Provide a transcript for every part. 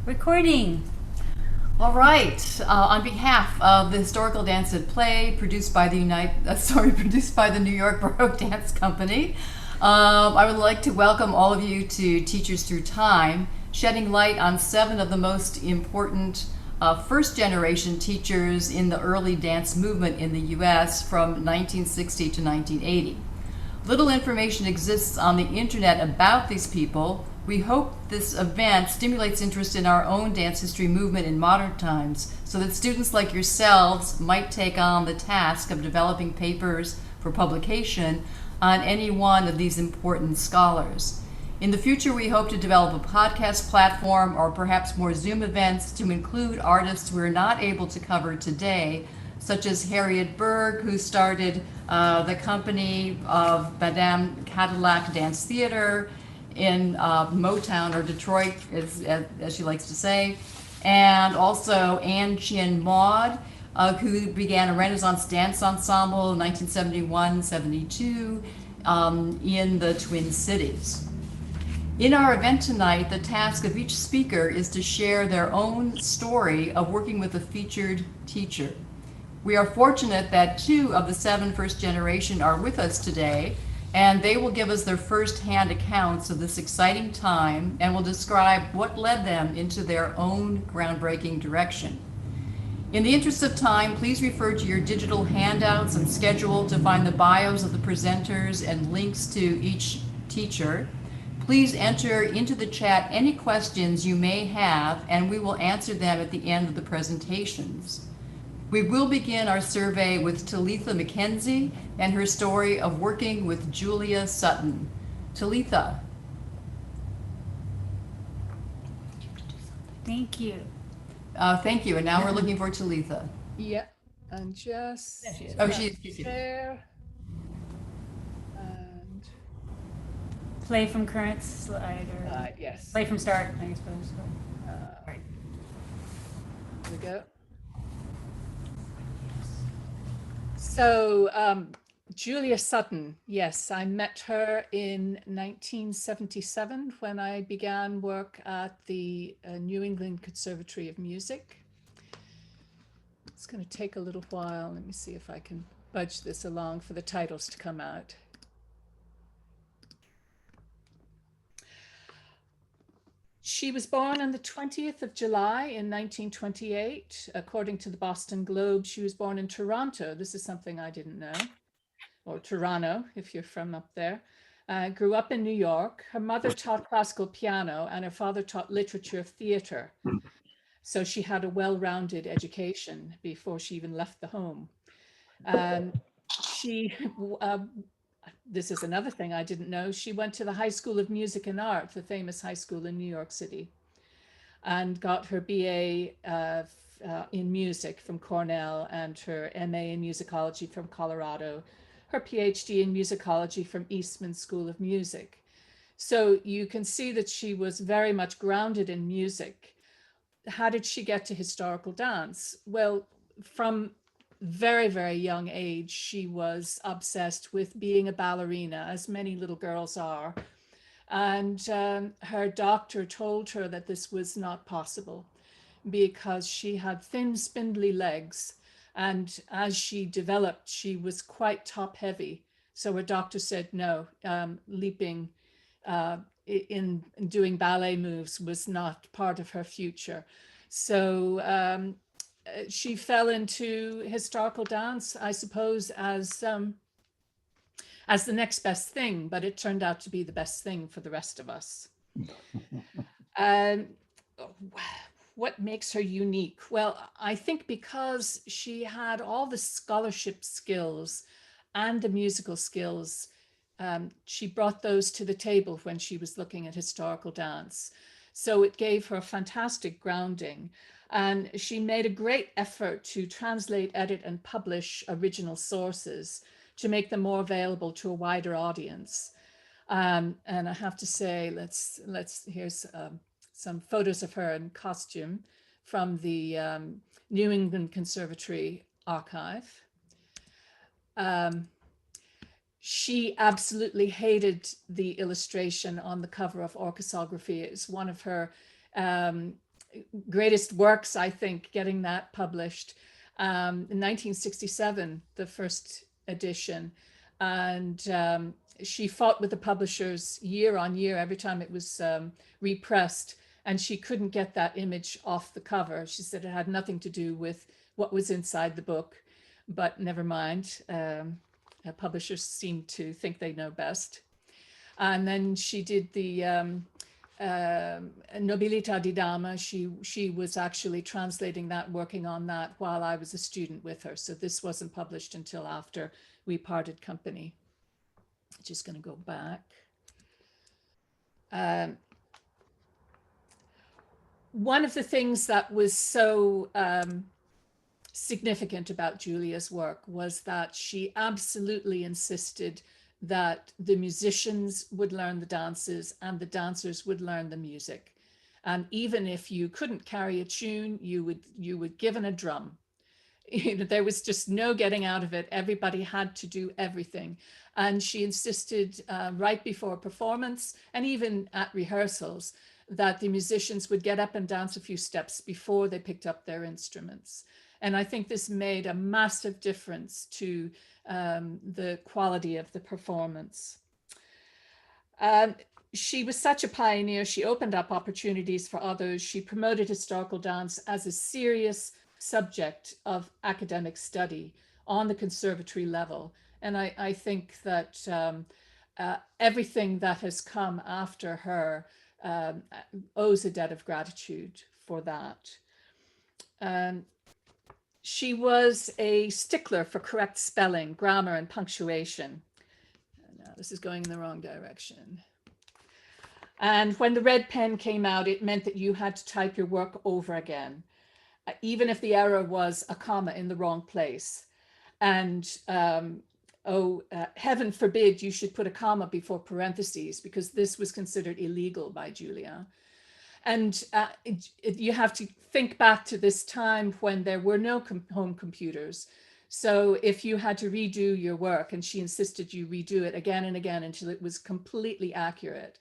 Recording. All right. On behalf of the historical dance and play produced by produced by the New York Baroque Dance Company, I would like to welcome all of you to Teachers Through Time, shedding light on 7 of the most important first-generation teachers in the early dance movement in the U.S. from 1960 to 1980. Little information exists on the internet about these people. We hope this event stimulates interest in our own dance history movement in modern times so that students like yourselves might take on the task of developing papers for publication on any one of these important scholars. In the future, we hope to develop a podcast platform or perhaps more Zoom events to include artists we're not able to cover today, such as Harriet Berg, who started the company of Madame Cadillac Dance Theater in Motown, or Detroit, as she likes to say, and also Angene Maud, who began a Renaissance dance ensemble in 1971-72 in the Twin Cities. In our event tonight, the task of each speaker is to share their own story of working with a featured teacher. We are fortunate that 2 of the 7 first generation are with us today, and they will give us their first-hand accounts of this exciting time and will describe what led them into their own groundbreaking direction. In the interest of time, please refer to your digital handouts and schedule to find the bios of the presenters and links to each teacher. Please enter into the chat any questions you may have, and we will answer them at the end of the presentations. We will begin our survey with Talitha MacKenzie and her story of working with Julia Sutton. Talitha. Thank you. Thank you. And now we're looking for Talitha. Yeah, and just There she is. Oh, she's here. there. And Play from current slide or yes, play from start, I suppose. right. Here we go. So Julia Sutton, yes, I met her in 1977 when I began work at the New England Conservatory of Music. It's going to take a little while. Let me see if I can budge this along for the titles to come out. She was born on the 20th of July in 1928. According to the Boston Globe, she was born in Toronto. This is something I didn't know, or Toronto, if you're from up there. Grew up in New York. Her mother taught classical piano and her father taught literature theater. So she had a well-rounded education before she even left the home. This is another thing I didn't know. She went to the High School of Music and Art, the famous high school in New York City, and got her BA in music from Cornell and her MA in musicology from Colorado, her PhD in musicology from Eastman School of Music. So you can see that she was very much grounded in music. How did she get to historical dance? Well, from very, very young age, she was obsessed with being a ballerina, as many little girls are. And her doctor told her that this was not possible because she had thin, spindly legs. And as she developed, she was quite top heavy. So her doctor said, no, leaping in doing ballet moves was not part of her future. So she fell into historical dance, I suppose, as the next best thing, but it turned out to be the best thing for the rest of us. What makes her unique? Well, I think because she had all the scholarship skills and the musical skills, she brought those to the table when she was looking at historical dance. So it gave her fantastic grounding. And she made a great effort to translate, edit, and publish original sources to make them more available to a wider audience. And I have to say, here's some photos of her in costume from the New England Conservatory archive. She absolutely hated the illustration on the cover of Orchesography. It's one of her greatest works, I think, getting that published. In 1967, the first edition. And she fought with the publishers year on year every time it was repressed, and she couldn't get that image off the cover. She said it had nothing to do with what was inside the book, but never mind. Publishers seem to think they know best. And then she did the Nobilità di Dama. She was actually translating that, working on that while I was a student with her. So this wasn't published until after we parted company. Just going to go back. One of the things that was so significant about Julia's work was that she absolutely insisted that the musicians would learn the dances and the dancers would learn the music. And even if you couldn't carry a tune, you would given a drum. You know, there was just no getting out of it. Everybody had to do everything. And she insisted right before performance and even at rehearsals that the musicians would get up and dance a few steps before they picked up their instruments. And I think this made a massive difference to the quality of the performance. She was such a pioneer. She opened up opportunities for others. She promoted historical dance as a serious subject of academic study on the conservatory level. And I think that everything that has come after her owes a debt of gratitude for that. She was a stickler for correct spelling, grammar, and punctuation. Now this is going in the wrong direction. And when the red pen came out, it meant that you had to type your work over again, even if the error was a comma in the wrong place. And heaven forbid you should put a comma before parentheses, because this was considered illegal by Julia. And you have to think back to this time when there were no home computers. So if you had to redo your work, and she insisted you redo it again and again until it was completely accurate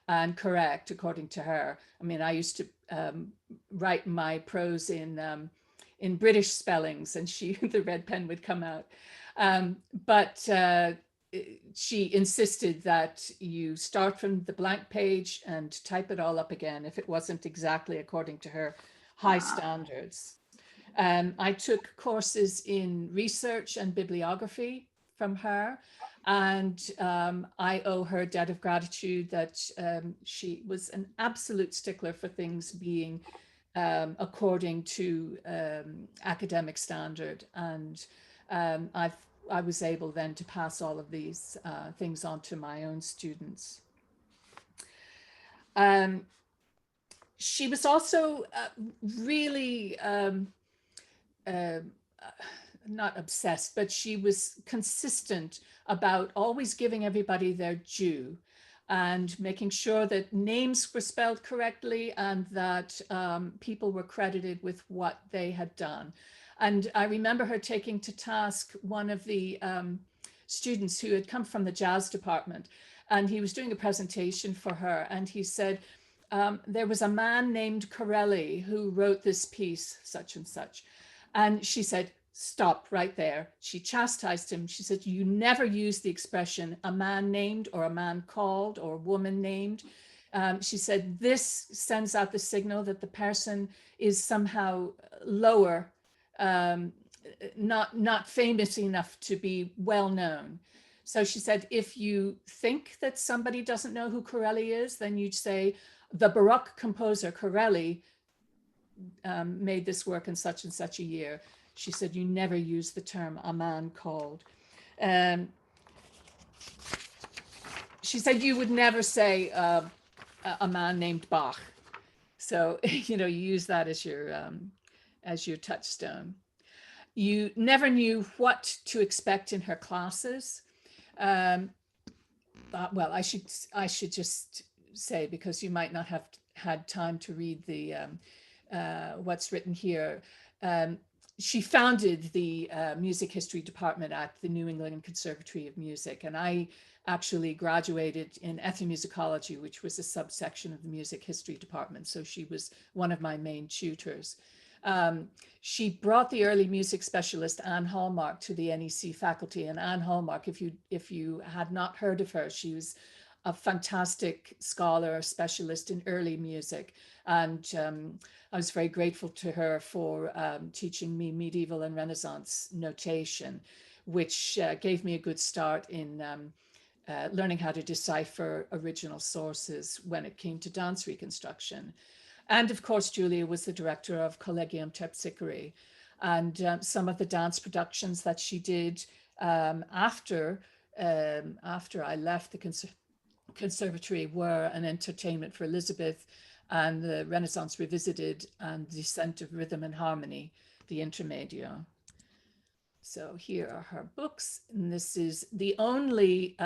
and correct, according to her. I mean, I used to write my prose in British spellings, and the red pen would come out. But she insisted that you start from the blank page and type it all up again if it wasn't exactly according to her high standards. I took courses in research and bibliography from her, and I owe her a debt of gratitude that she was an absolute stickler for things being according to academic standard. And I was able then to pass all of these things on to my own students. She was also really not obsessed, but she was consistent about always giving everybody their due and making sure that names were spelled correctly and that people were credited with what they had done. And I remember her taking to task one of the students who had come from the jazz department, and he was doing a presentation for her, and he said, there was a man named Corelli who wrote this piece, such and such. And she said, stop right there. She chastised him. She said, you never use the expression a man named or a man called or woman named. She said, this sends out the signal that the person is somehow lower, not famous enough to be well known. So she said, if you think that somebody doesn't know who Corelli is, then you'd say, the Baroque composer Corelli made this work in such and such a year. She said, you never use the term a man called. She said, you would never say a man named Bach. So, you know, you use that as your touchstone. You never knew what to expect in her classes. Well, I should just say, because you might not have had time to read the what's written here. She founded the music history department at the New England Conservatory of Music, and I actually graduated in ethnomusicology, which was a subsection of the music history department. So she was one of my main tutors. She brought the early music specialist Anne Hallmark to the NEC faculty. And Anne Hallmark, if you had not heard of her, she was a fantastic scholar, specialist in early music. And I was very grateful to her for teaching me medieval and Renaissance notation, which gave me a good start in learning how to decipher original sources when it came to dance reconstruction. And of course, Julia was the director of Collegium Terpsichore. And some of the dance productions that she did after I left the conservatory were An Entertainment for Elizabeth and the Renaissance Revisited and Descent of Rhythm and Harmony, the Intermedio. So here are her books. And this is the only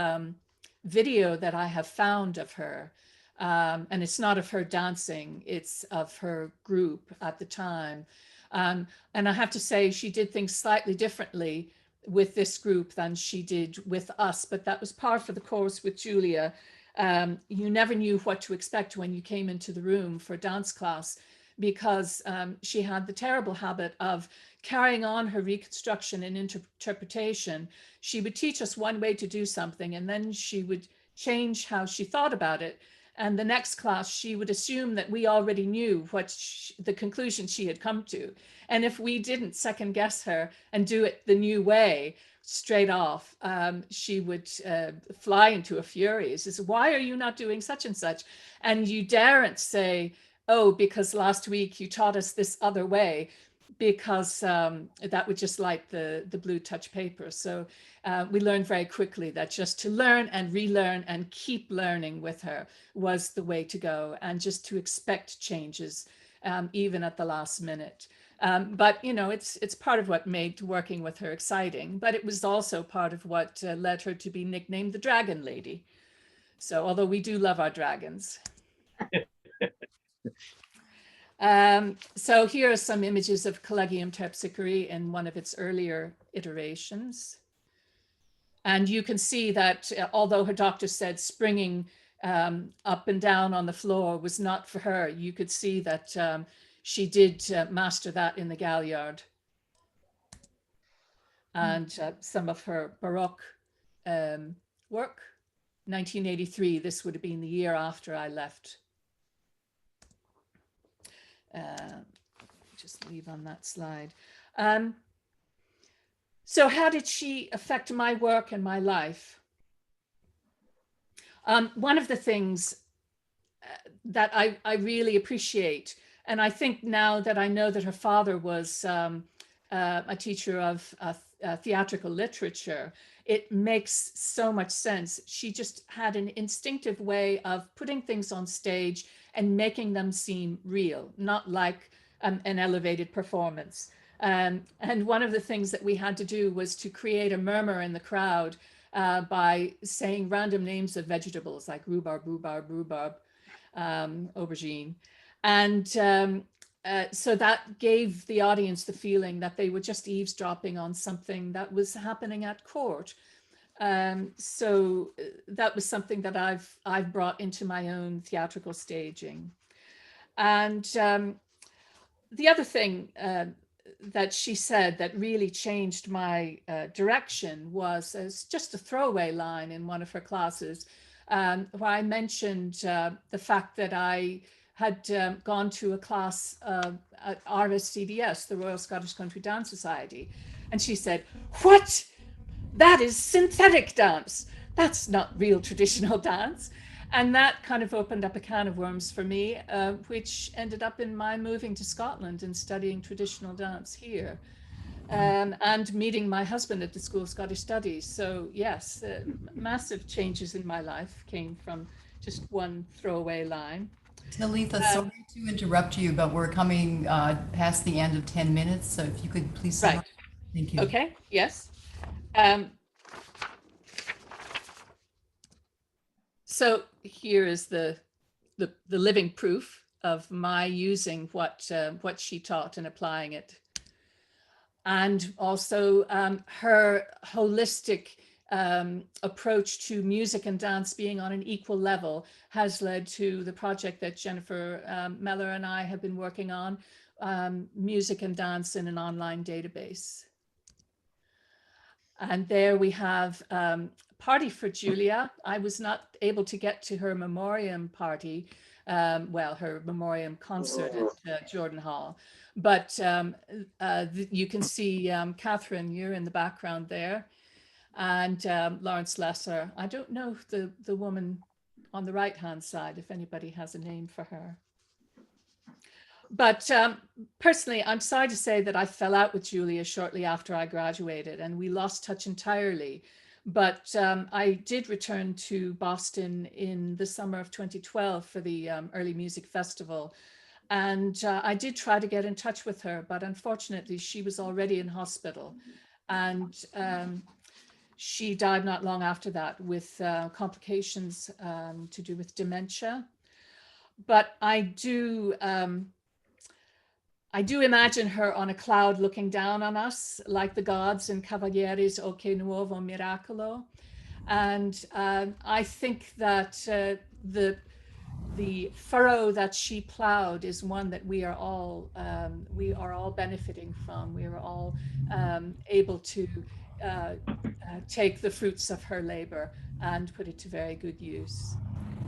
video that I have found of her. And it's not of her dancing, it's of her group at the time. And I have to say, she did things slightly differently with this group than she did with us, but that was par for the course with Julia. You never knew what to expect when you came into the room for dance class, because she had the terrible habit of carrying on her reconstruction and interpretation. She would teach us one way to do something, and then she would change how she thought about it. And the next class, she would assume that we already knew what the conclusion she had come to. And if we didn't second guess her and do it the new way straight off, she would fly into a fury. She says, why are you not doing such and such? And you daren't say, oh, because last week you taught us this other way, because that would just light the blue touch paper. So we learned very quickly that just to learn and relearn and keep learning with her was the way to go, and just to expect changes even at the last minute. But you know, it's part of what made working with her exciting, but it was also part of what led her to be nicknamed the Dragon Lady. So although we do love our dragons. So here are some images of Collegium Terpsichore in one of its earlier iterations. And you can see that although her doctor said springing up and down on the floor was not for her, you could see that she did master that in the galliard. And some of her Baroque work, 1983, this would have been the year after I left. Just leave on that slide. So how did she affect my work and my life? One of the things that I really appreciate, and I think now that I know that her father was a teacher of theatrical literature, it makes so much sense. She just had an instinctive way of putting things on stage and making them seem real, not like an elevated performance. And one of the things that we had to do was to create a murmur in the crowd by saying random names of vegetables like rhubarb, aubergine. And so that gave the audience the feeling that they were just eavesdropping on something that was happening at court. So that was something that I've brought into my own theatrical staging. And the other thing that she said that really changed my direction was just a throwaway line in one of her classes, where I mentioned the fact that I had gone to a class at RSCDS, the Royal Scottish Country Dance Society. And she said, "What? That is synthetic dance. That's not real traditional dance." And that kind of opened up a can of worms for me, which ended up in my moving to Scotland and studying traditional dance here, and meeting my husband at the School of Scottish Studies. So yes, massive changes in my life came from just one throwaway line. Talitha, sorry to interrupt you, but we're coming past the end of 10 minutes. So if you could please. Right. Thank you. Okay, yes. So here is the living proof of my using what she taught and applying it. And also her holistic approach to music and dance being on an equal level has led to the project that Jennifer Meller and I have been working on, music and dance in an online database. And there we have party for Julia. I was not able to get to her memoriam party, well, her memoriam concert at Jordan Hall, but you can see Catherine, you're in the background there, and Lawrence Lesser. I don't know the woman on the right-hand side, if anybody has a name for her. But personally, I'm sorry to say that I fell out with Julia shortly after I graduated and we lost touch entirely. But I did return to Boston in the summer of 2012 for the Early Music Festival. And I did try to get in touch with her, but unfortunately she was already in hospital. And she died not long after that with complications to do with dementia. But I do imagine her on a cloud looking down on us like the gods in Cavalieris o che nuovo miracolo. And I think that the furrow that she plowed is one that we are all benefiting from. We are all able to take the fruits of her labor and put it to very good use.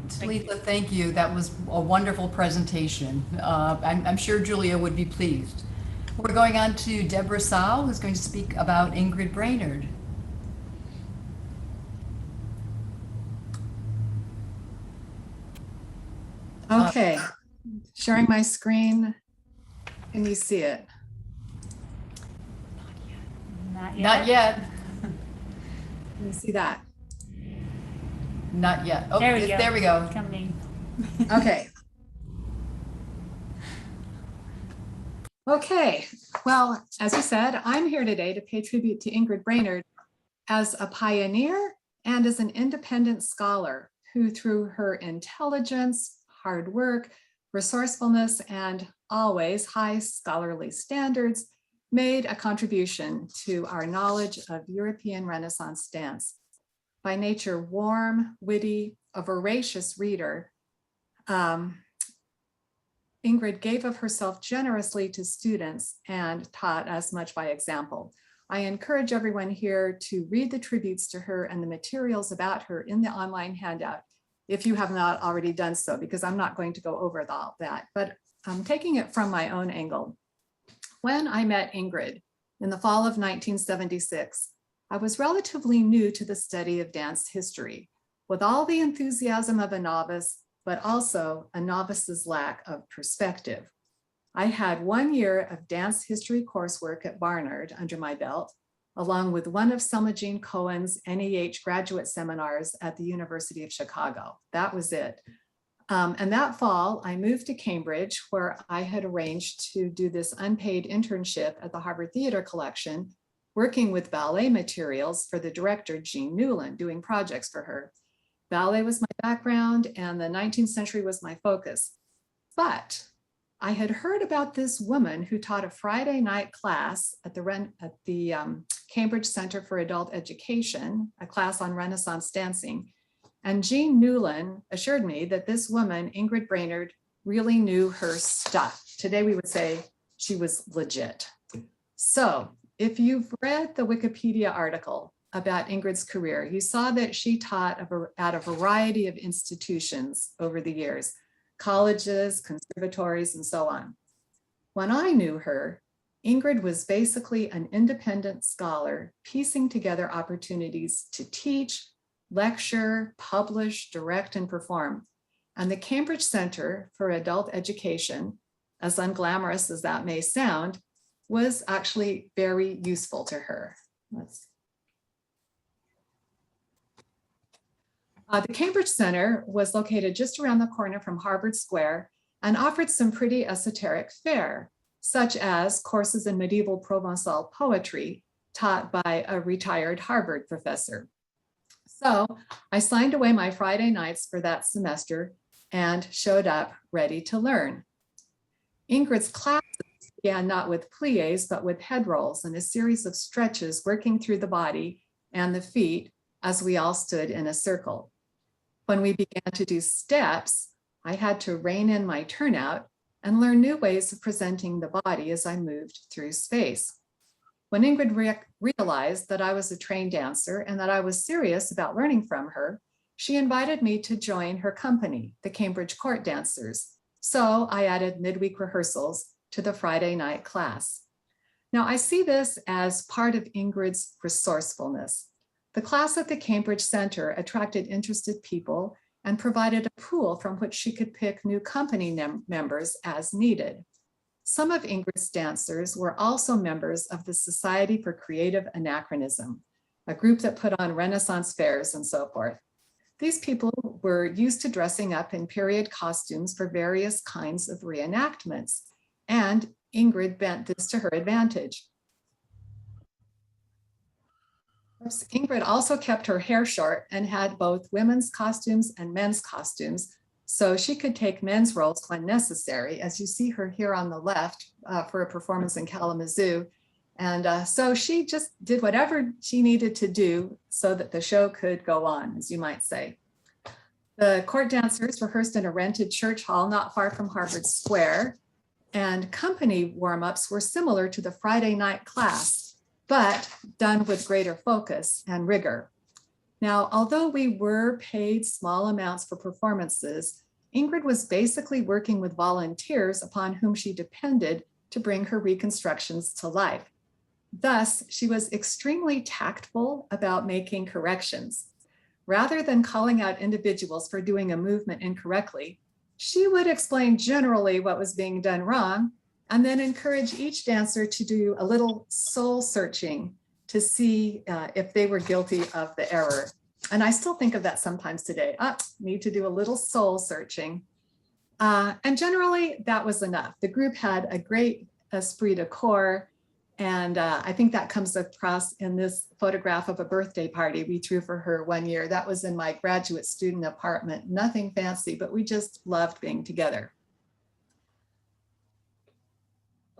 Talitha, thank you. That was a wonderful presentation. I'm sure Julia would be pleased. We're going on to Debra Sowell, who's going to speak about Ingrid Brainard. Okay, sharing my screen. Can you see it? Not yet. Not yet. Can you see that? Not yet. Oh, There we go. There we go. Coming. Okay. Okay, well, as you said, I'm here today to pay tribute to Ingrid Brainard as a pioneer and as an independent scholar who, through her intelligence, hard work, resourcefulness, and always high scholarly standards, made a contribution to our knowledge of European Renaissance dance. By nature warm, witty, a voracious reader, Ingrid gave of herself generously to students and taught as much by example. I encourage everyone here to read the tributes to her and the materials about her in the online handout, if you have not already done so, because I'm not going to go over all that, but I'm taking it from my own angle. When I met Ingrid in the fall of 1976, I was relatively new to the study of dance history, with all the enthusiasm of a novice, but also a novice's lack of perspective. I had 1 year of dance history coursework at Barnard under my belt, along with one of Selma Jean Cohen's NEH graduate seminars at the University of Chicago. That was it. And that fall, I moved to Cambridge, where I had arranged to do this unpaid internship at the Harvard Theater Collection, working with ballet materials for the director, Jean Newland, doing projects for her. Ballet was my background and the 19th century was my focus. But I had heard about this woman who taught a Friday night class at the Cambridge Center for Adult Education, a class on Renaissance dancing. And Jean Newland assured me that this woman, Ingrid Brainard, really knew her stuff. Today we would say she was legit. So if you've read the Wikipedia article about Ingrid's career, you saw that she taught at a variety of institutions over the years, colleges, conservatories, and so on. When I knew her, Ingrid was basically an independent scholar piecing together opportunities to teach, lecture, publish, direct, and perform. And the Cambridge Center for Adult Education, as unglamorous as that may sound, was actually very useful to her. The Cambridge Center was located just around the corner from Harvard Square and offered some pretty esoteric fare, such as courses in medieval Provençal poetry taught by a retired Harvard professor. So I signed away my Friday nights for that semester and showed up ready to learn. Ingrid's classes began not with plies, but with head rolls and a series of stretches working through the body and the feet, as we all stood in a circle. When we began to do steps, I had to rein in my turnout and learn new ways of presenting the body as I moved through space. When Ingrid realized that I was a trained dancer and that I was serious about learning from her, she invited me to join her company, the Cambridge Court Dancers. So I added midweek rehearsals to the Friday night class. Now I see this as part of Ingrid's resourcefulness. The class at the Cambridge Center attracted interested people and provided a pool from which she could pick new company members as needed. Some of Ingrid's dancers were also members of the Society for Creative Anachronism, a group that put on Renaissance fairs and so forth. These people were used to dressing up in period costumes for various kinds of reenactments, and Ingrid bent this to her advantage. Ingrid also kept her hair short and had both women's costumes and men's costumes, so she could take men's roles when necessary, as you see her here on the left for a performance in Kalamazoo. And so she just did whatever she needed to do so that the show could go on, as you might say. The court dancers rehearsed in a rented church hall not far from Harvard Square, and company warm-ups were similar to the Friday night class, but done with greater focus and rigor. Now, although we were paid small amounts for performances, Ingrid was basically working with volunteers upon whom she depended to bring her reconstructions to life. Thus, she was extremely tactful about making corrections. Rather than calling out individuals for doing a movement incorrectly, she would explain generally what was being done wrong and then encourage each dancer to do a little soul searching to see if they were guilty of the error. And I still think of that sometimes today. Need to do a little soul searching. And generally that was enough. The group had a great esprit de corps. And I think that comes across in this photograph of a birthday party we threw for her one year. That was in my graduate student apartment. Nothing fancy, but we just loved being together.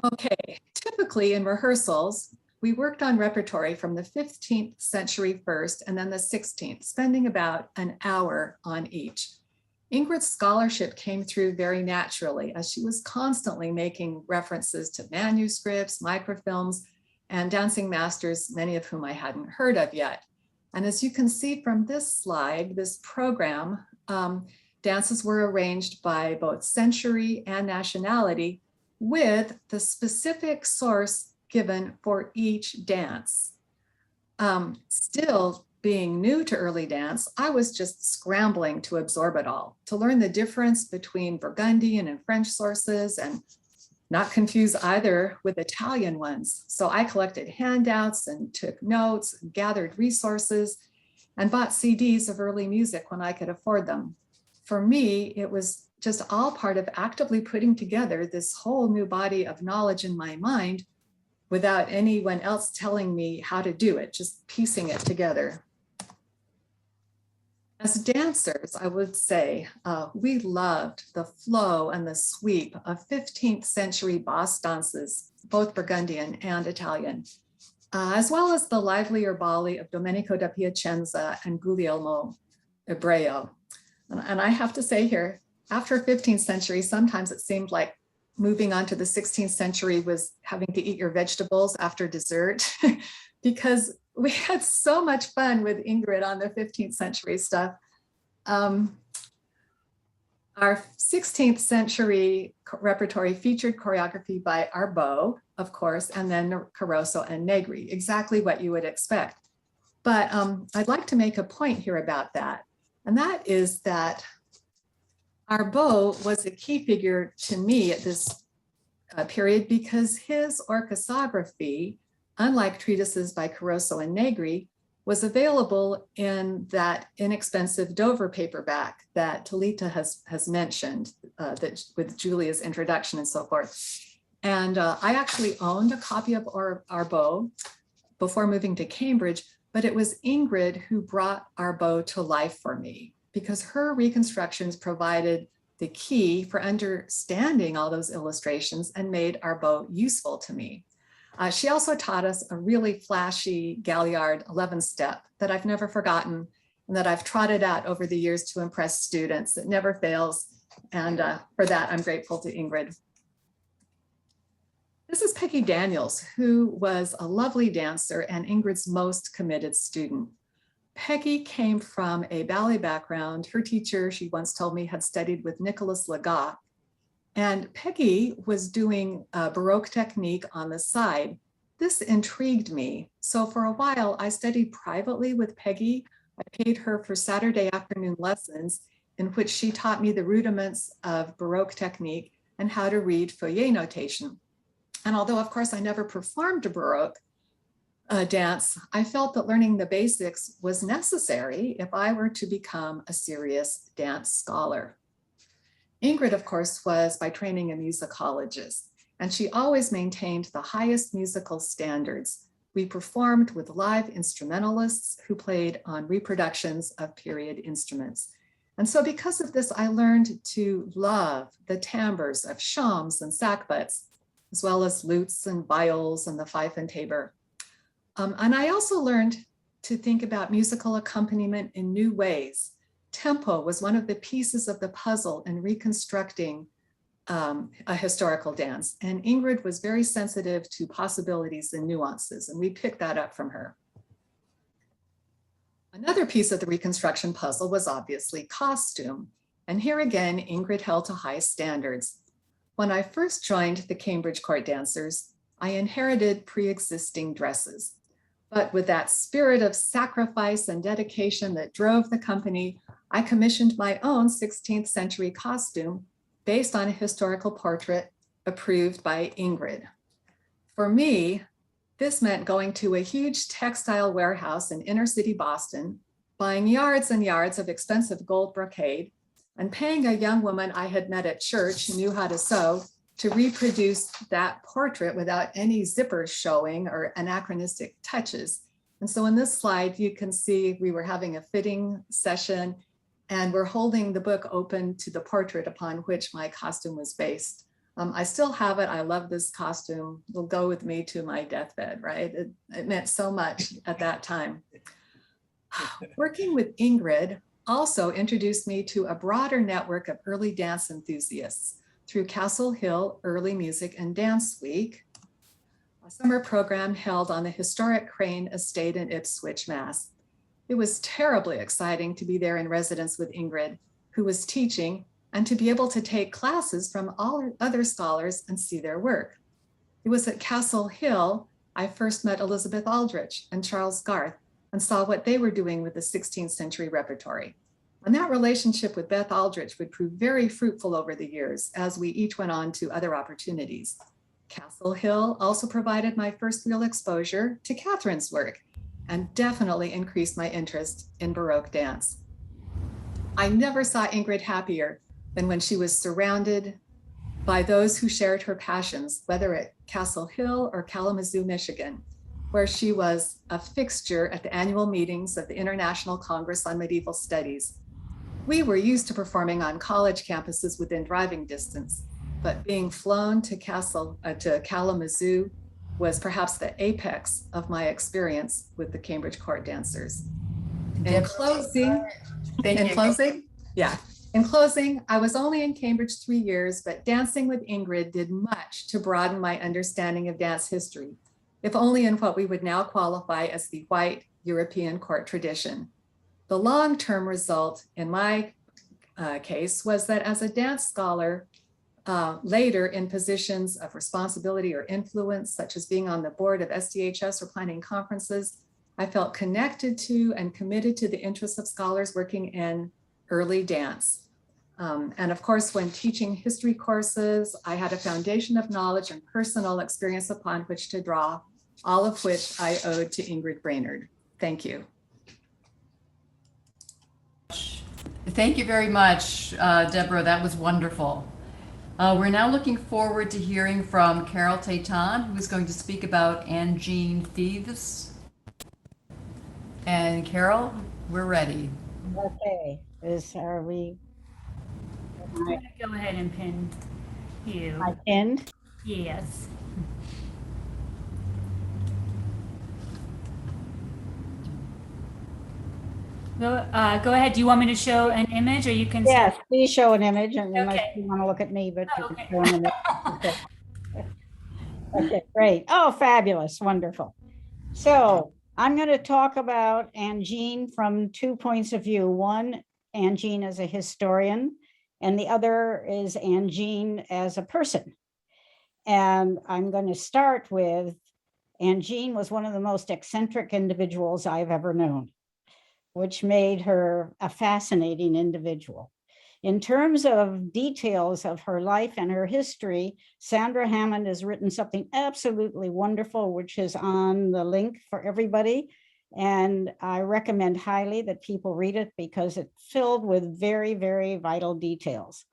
Okay, typically in rehearsals, we worked on repertory from the 15th century first and then the 16th, spending about an hour on each. Ingrid's scholarship came through very naturally as she was constantly making references to manuscripts, microfilms, and dancing masters, many of whom I hadn't heard of yet. And as you can see from this slide, this program, dances were arranged by both century and nationality with the specific source given for each dance. Still, being new to early dance, I was just scrambling to absorb it all, to learn the difference between Burgundian and French sources and not confuse either with Italian ones. So I collected handouts and took notes, and gathered resources, and bought CDs of early music when I could afford them. For me, it was just all part of actively putting together this whole new body of knowledge in my mind without anyone else telling me how to do it, just piecing it together. As dancers, I would say we loved the flow and the sweep of 15th century Basque dances, both Burgundian and Italian, as well as the livelier ballet of Domenico da Piacenza and Guglielmo Ebreo. And I have to say here, after 15th century, sometimes it seemed like moving on to the 16th century was having to eat your vegetables after dessert because we had so much fun with Ingrid on the 15th century stuff. Our 16th century repertory featured choreography by Arbeau, of course, and then Caroso and Negri, exactly what you would expect. But I'd like to make a point here about that. And that is that Arbeau was a key figure to me at this period because his orchesography, unlike treatises by Caroso and Negri, was available in that inexpensive Dover paperback that Talitha has mentioned, that with Julia's introduction and so forth. And I actually owned a copy of Arbeau before moving to Cambridge, but it was Ingrid who brought Arbeau to life for me because her reconstructions provided the key for understanding all those illustrations and made Arbeau useful to me. She also taught us a really flashy Galliard 11-step that I've never forgotten and that I've trotted out over the years to impress students. It never fails. And for that, I'm grateful to Ingrid. This is Peggy Daniels, who was a lovely dancer and Ingrid's most committed student. Peggy came from a ballet background. Her teacher, she once told me, had studied with Nicolas Legat. And Peggy was doing Baroque technique on the side. This intrigued me. So for a while, I studied privately with Peggy. I paid her for Saturday afternoon lessons in which she taught me the rudiments of Baroque technique and how to read feuillet notation. And although, of course, I never performed a Baroque dance, I felt that learning the basics was necessary if I were to become a serious dance scholar. Ingrid, of course, was by training a musicologist, and she always maintained the highest musical standards. We performed with live instrumentalists who played on reproductions of period instruments. And so because of this, I learned to love the timbres of shawms and sackbuts, as well as lutes and viols and the fife and tabor. And I also learned to think about musical accompaniment in new ways. Tempo was one of the pieces of the puzzle in reconstructing a historical dance. And Ingrid was very sensitive to possibilities and nuances, and we picked that up from her. Another piece of the reconstruction puzzle was obviously costume. And here again, Ingrid held to high standards. When I first joined the Cambridge Court Dancers, I inherited pre-existing dresses. But with that spirit of sacrifice and dedication that drove the company, I commissioned my own 16th century costume based on a historical portrait approved by Ingrid. For me, this meant going to a huge textile warehouse in inner city Boston, buying yards and yards of expensive gold brocade, and paying a young woman I had met at church who knew how to sew to reproduce that portrait without any zippers showing or anachronistic touches. And so in this slide, you can see we were having a fitting session and we're holding the book open to the portrait upon which my costume was based. I still have it. I love this costume. It'll go with me to my deathbed, right? It meant so much at that time. Working with Ingrid also introduced me to a broader network of early dance enthusiasts through Castle Hill Early Music and Dance Week, a summer program held on the historic Crane Estate in Ipswich, Mass. It was terribly exciting to be there in residence with Ingrid, who was teaching, and to be able to take classes from all other scholars and see their work. It was at Castle Hill I first met Elizabeth Aldrich and Charles Garth and saw what they were doing with the 16th century repertory. And that relationship with Beth Aldrich would prove very fruitful over the years as we each went on to other opportunities. Castle Hill also provided my first real exposure to Catherine's work and definitely increased my interest in Baroque dance. I never saw Ingrid happier than when she was surrounded by those who shared her passions, whether at Castle Hill or Kalamazoo, Michigan, where she was a fixture at the annual meetings of the International Congress on Medieval Studies. We were used to performing on college campuses within driving distance, but being flown to Kalamazoo was perhaps the apex of my experience with the Cambridge Court Dancers. In closing, I was only in Cambridge 3 years, but dancing with Ingrid did much to broaden my understanding of dance history, if only in what we would now qualify as the white European court tradition. The long-term result in my case was that as a dance scholar, later in positions of responsibility or influence, such as being on the board of SDHS or planning conferences, I felt connected to and committed to the interests of scholars working in early dance. And of course, when teaching history courses, I had a foundation of knowledge and personal experience upon which to draw, all of which I owed to Ingrid Brainard. Thank you. Thank you very much, Debra. That was wonderful. We're now looking forward to hearing from Carol Teten, who is going to speak about Angene Feves. And Carol, we're ready. Okay, are we? I'm gonna go ahead and pin you. I pinned? Yes. Go ahead. Do you want me to show an image, or you can? Yes, please show an image, and unless Okay. you want to look at me, but you can Okay. show an image. Okay. Okay, great. Oh, fabulous, wonderful. So I'm going to talk about Angene from two points of view. One, Angene as a historian, and the other is Angene as a person. And I'm going to start with Angene was one of the most eccentric individuals I've ever known, which made her a fascinating individual. In terms of details of her life and her history, Sandra Hammond has written something absolutely wonderful, which is on the link for everybody. And I recommend highly that people read it because it's filled with very, very vital details.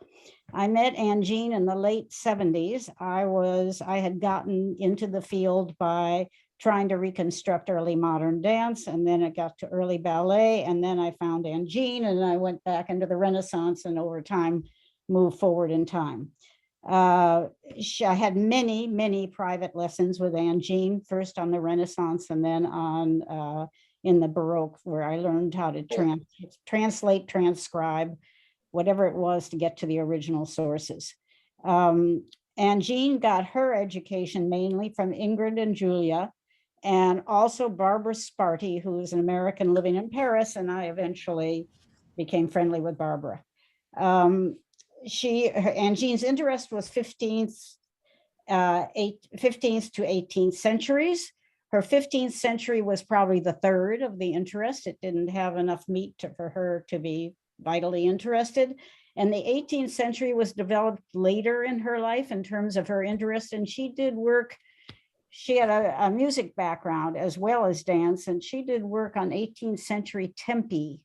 I met Angene in the late 70s. I had gotten into the field by trying to reconstruct early modern dance, and then it got to early ballet, and then I found Angene, and I went back into the Renaissance, and over time moved forward in time. I had many, many private lessons with Angene, first on the Renaissance and then on in the Baroque, where I learned how to translate, transcribe, whatever it was to get to the original sources. Angene got her education mainly from Ingrid and Julia, and also Barbara Sparty, who is an American living in Paris, and I eventually became friendly with Barbara. Angene's interest was 15th to 18th centuries. Her 15th century was probably the third of the interest. It didn't have enough meat for her to be vitally interested. And the 18th century was developed later in her life in terms of her interest, and she did work. She had a music background as well as dance, and she did work on 18th century tempi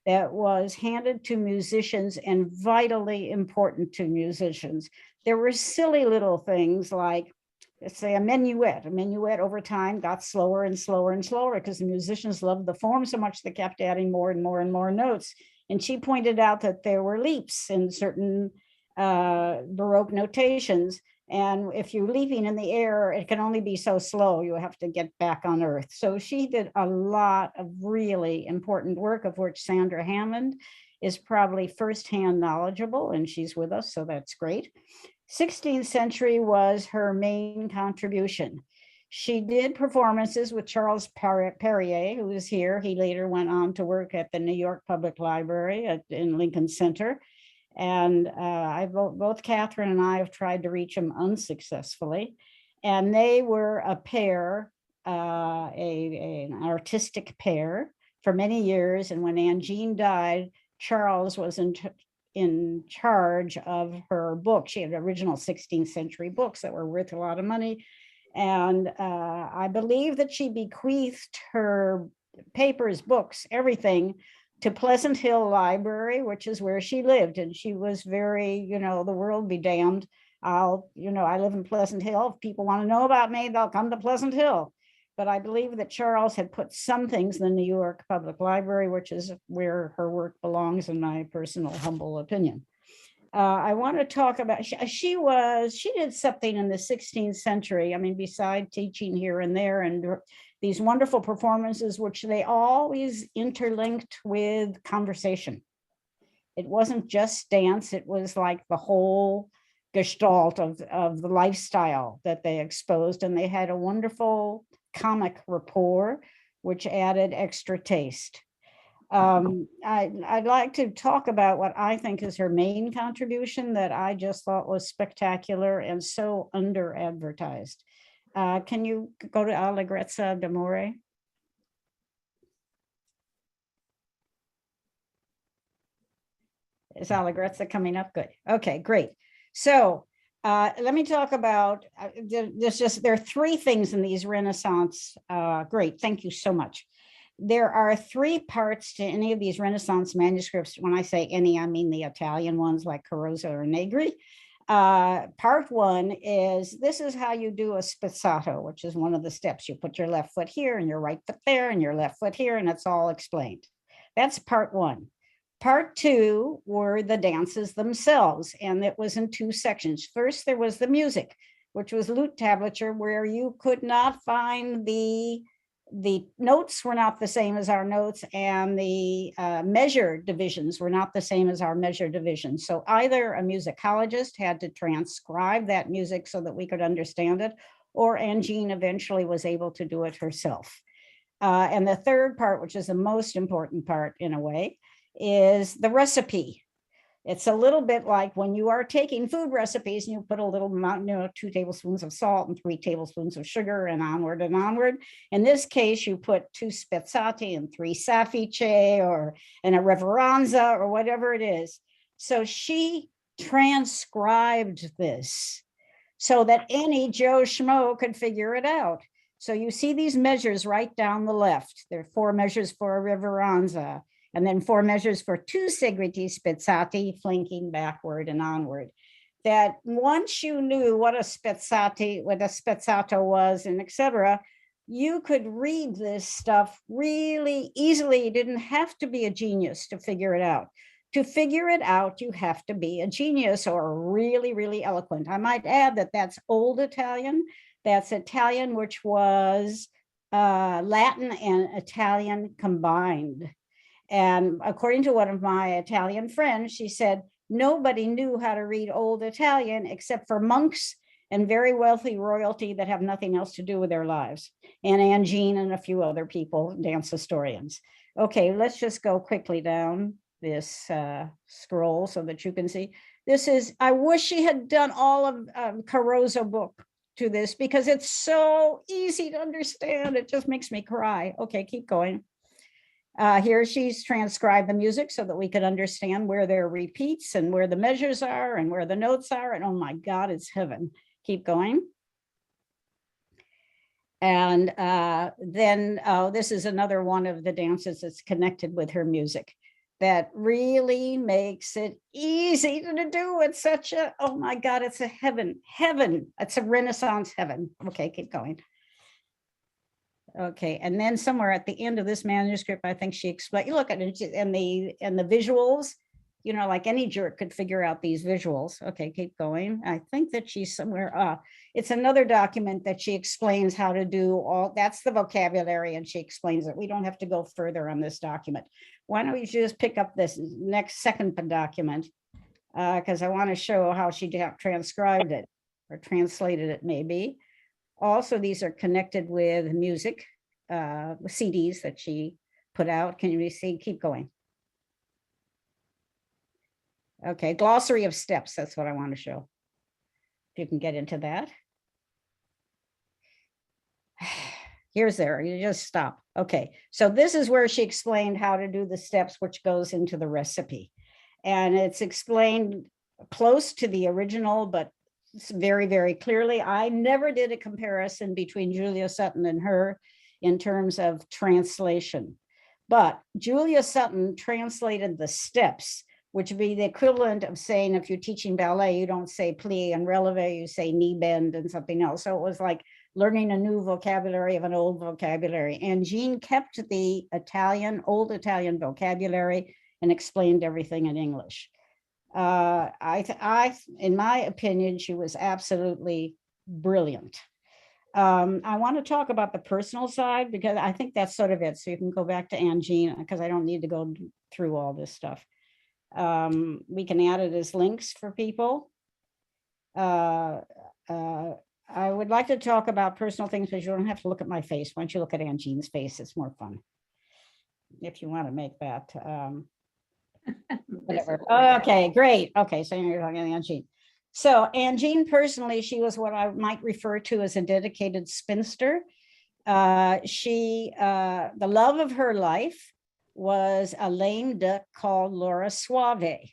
that was handed to musicians and vitally important to musicians. There were silly little things like, let's say, a minuet. A minuet over time got slower and slower and slower because the musicians loved the form so much they kept adding more and more and more notes. And she pointed out that there were leaps in certain Baroque notations. And if you're leaping in the air, it can only be so slow. You have to get back on earth. So she did a lot of really important work, of which Sandra Hammond is probably firsthand knowledgeable, and she's with us, so that's great. 16th century was her main contribution. She did performances with Charles Perrier, who is here. He later went on to work at the New York Public Library in Lincoln Center. And both Catherine and I have tried to reach him unsuccessfully. And they were a pair, an artistic pair for many years. And when Angene died, Charles was in charge of her book. She had original 16th century books that were worth a lot of money. And I believe that she bequeathed her papers, books, everything to Pleasant Hill Library, which is where she lived. And she was very, the world be damned. I live in Pleasant Hill. If people want to know about me, they'll come to Pleasant Hill. But I believe that Charles had put some things in the New York Public Library, which is where her work belongs, in my personal humble opinion. I want to talk about, she did something in the 16th century. I mean, beside teaching here and there and these wonderful performances, which they always interlinked with conversation. It wasn't just dance. It was like the whole gestalt of the lifestyle that they exposed. And they had a wonderful comic rapport, which added extra taste. I'd like to talk about what I think is her main contribution that I just thought was spectacular and so under-advertised. Can you go to Allegrezza d'Amore? Is Allegrezza coming up? Good. Okay, great. So let me talk about, there are three things in these Renaissance. Great, thank you so much. There are three parts to any of these Renaissance manuscripts. When I say any, I mean the Italian ones like Carozza or Negri. Part one is, this is how you do a spezzato, which is one of the steps. You put your left foot here and your right foot there and your left foot here, and it's all explained. That's part one. Part two were the dances themselves, and it was in two sections. First, there was the music, which was lute tablature, where you could not find the the notes were not the same as our notes, and the measure divisions were not the same as our measure divisions. So either a musicologist had to transcribe that music so that we could understand it, or Angene eventually was able to do it herself. And the third part, which is the most important part in a way, is the recipe. It's a little bit like when you are taking food recipes and you put a little amount, 2 tablespoons of salt and 3 tablespoons of sugar and onward and onward. In this case, you put 2 spezzati and 3 saffice and a reverenza or whatever it is. So she transcribed this so that any Joe Schmo could figure it out. So you see these measures right down the left. There are 4 measures for a reverenza, and then 4 measures for 2 seguiti spezzati, flanking backward and onward. That once you knew what a spezzato was, and etc., you could read this stuff really easily. You didn't have to be a genius to figure it out. To figure it out, you have to be a genius or really, really eloquent. I might add that that's Old Italian. That's Italian, which was Latin and Italian combined. And according to one of my Italian friends, she said, nobody knew how to read Old Italian except for monks and very wealthy royalty that have nothing else to do with their lives. And Angene and a few other people, dance historians. Okay, let's just go quickly down this scroll so that you can see. This is, I wish she had done all of Caroso book to this because it's so easy to understand. It just makes me cry. Okay, keep going. Here she's transcribed the music so that we could understand where there are repeats and where the measures are and where the notes are. And oh my God, it's heaven. Keep going. And then this is another one of the dances that's connected with her music that really makes it easy to do. It's such a, oh my God, it's a heaven. It's a Renaissance heaven. Okay, keep going. Okay, and then somewhere at the end of this manuscript, I think she explained, you look at it and the visuals, you know, like any jerk could figure out these visuals. Okay, keep going. I think that she's somewhere, it's another document that she explains how to do all, that's the vocabulary, and she explains it. We don't have to go further on this document. Why don't we just pick up this next second document? Because I want to show how she transcribed it or translated it maybe. Also, these are connected with music, CDs that she put out. Can you see? Keep going. Okay, glossary of steps. That's what I want to show. If you can get into that. Here's there. You just stop. Okay, so this is where she explained how to do the steps, which goes into the recipe. And it's explained close to the original, but very, very clearly. I never did a comparison between Julia Sutton and her in terms of translation, but Julia Sutton translated the steps, which would be the equivalent of saying, if you're teaching ballet, you don't say plie and releve, you say knee bend and something else. So it was like learning a new vocabulary of an old vocabulary. And Angene kept the old Italian vocabulary and explained everything in English. In my opinion, she was absolutely brilliant. I want to talk about the personal side because I think that's sort of it. So you can go back to Angene because I don't need to go through all this stuff. We can add it as links for people. I would like to talk about personal things because you don't have to look at my face. Why don't you look at Angene's face? It's more fun if you want to make that. Whatever. Okay, great. Okay, so you're talking to Angene. So Angene personally, she was what I might refer to as a dedicated spinster. The love of her life was a lame duck called Laura Suave.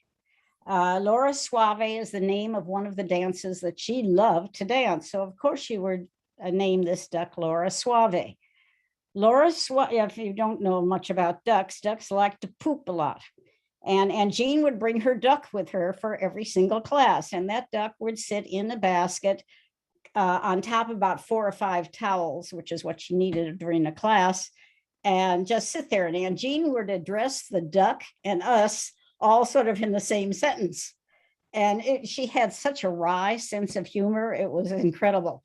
Laura Suave is the name of one of the dances that she loved to dance. So of course she would name this duck Laura Suave. Laura Suave, if you don't know much about ducks, ducks like to poop a lot. And Angene would bring her duck with her for every single class. And that duck would sit in a basket on top of about 4 or 5 towels, which is what she needed during the class, and just sit there. And Angene would address the duck and us all sort of in the same sentence. And she had such a wry sense of humor. It was incredible.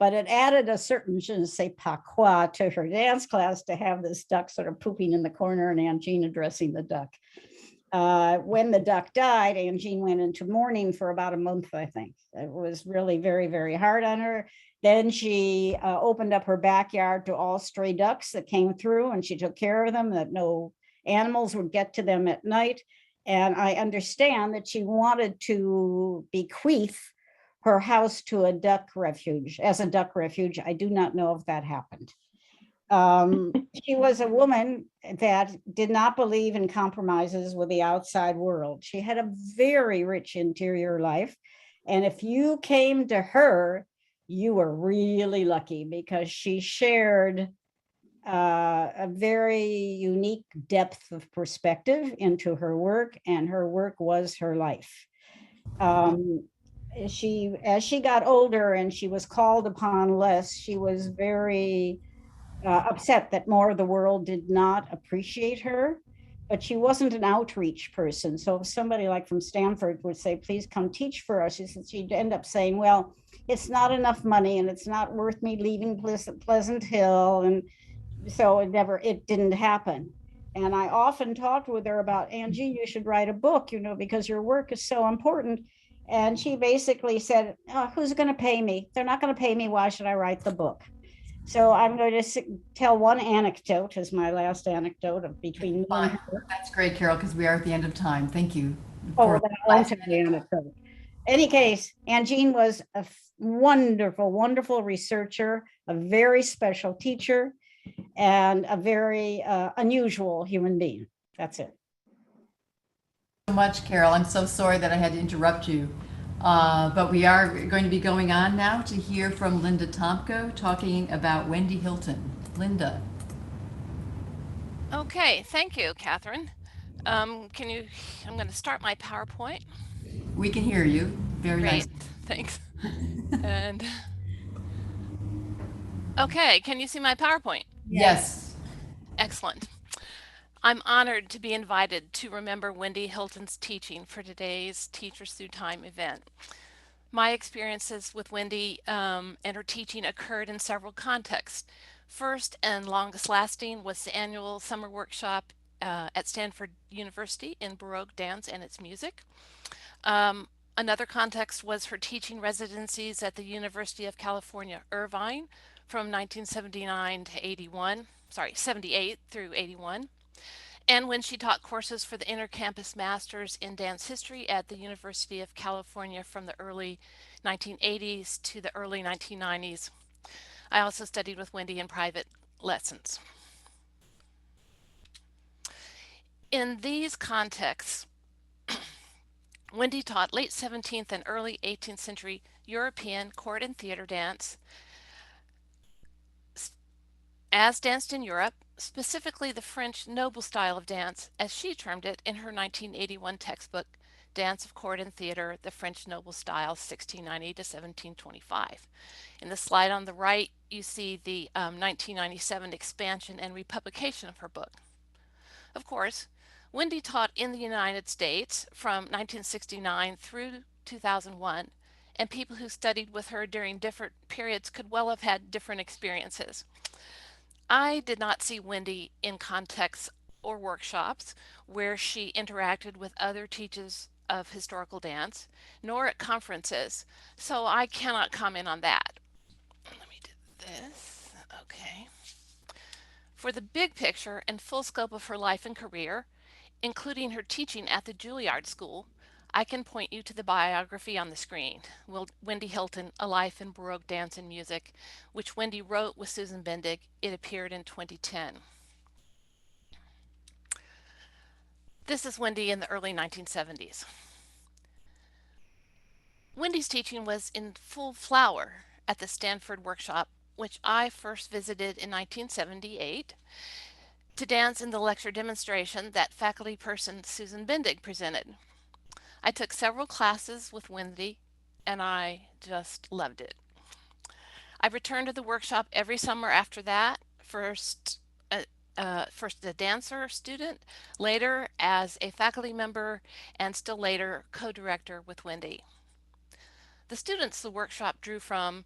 but it added a certain je ne sais pas quoi to her dance class to have this duck sort of pooping in the corner and Angene addressing the duck. When the duck died, Angene went into mourning for about a month, I think. It was really very, very hard on her. Then she opened up her backyard to all stray ducks that came through, and she took care of them, that no animals would get to them at night. And I understand that she wanted to bequeath her house to a duck refuge, as a duck refuge. I do not know if that happened. She was a woman that did not believe in compromises with the outside world. She had a very rich interior life. And if you came to her, you were really lucky, because she shared a very unique depth of perspective into her work, and her work was her life. As she got older and she was called upon less, she was very upset that more of the world did not appreciate her, but she wasn't an outreach person. So if somebody like from Stanford would say, please come teach for us, she'd end up saying, well, it's not enough money and it's not worth me leaving Pleasant Hill. And so it didn't happen. And I often talked with her about, Angie, you should write a book, because your work is so important. And she basically said, oh, who's going to pay me? They're not going to pay me. Why should I write the book? So I'm going to tell one anecdote as my last anecdote of between me and her. That's great, Carol, because we are at the end of time. Thank you. Oh, that won't be the anecdote. Any case, Angene was a wonderful, wonderful researcher, a very special teacher, and a very unusual human being. That's it. So much, Carol. I'm so sorry that I had to interrupt you. But we are going to be going on now to hear from Linda Tomko talking about Wendy Hilton. Linda. Okay, thank you, Catherine. I'm going to start my PowerPoint. We can hear you. Very Great, nice. thanks. And okay, can you see my PowerPoint? Yes. Excellent. I'm honored to be invited to remember Wendy Hilton's teaching for today's Teachers Through Time event. My experiences with Wendy and her teaching occurred in several contexts. First and longest lasting was the annual summer workshop at Stanford University in Baroque Dance and its Music. Another context was her teaching residencies at the University of California, Irvine from 1979 to 78 through 81. And when she taught courses for the Intercampus Masters in Dance History at the University of California from the early 1980s to the early 1990s. I also studied with Wendy in private lessons. In these contexts, Wendy taught late 17th and early 18th century European court and theater dance as danced in Europe, specifically the French noble style of dance, as she termed it in her 1981 textbook, Dance of Court and Theater, the French Noble Style, 1690 to 1725. In the slide on the right, you see the 1997 expansion and republication of her book. Of course, Wendy taught in the United States from 1969 through 2001, and people who studied with her during different periods could well have had different experiences. I did not see Wendy in contexts or workshops where she interacted with other teachers of historical dance, nor at conferences, so I cannot comment on that. Let me do this. Okay. For the big picture and full scope of her life and career, including her teaching at the Juilliard School, I can point you to the biography on the screen, Wendy Hilton, A Life in Baroque Dance and Music, which Wendy wrote with Susan Bendig. It appeared in 2010. This is Wendy in the early 1970s. Wendy's teaching was in full flower at the Stanford workshop, which I first visited in 1978 to dance in the lecture demonstration that faculty person Susan Bendig presented. I took several classes with Wendy and I just loved it. I returned to the workshop every summer after that, first as a dancer student, later as a faculty member, and still later co-director with Wendy. The students the workshop drew from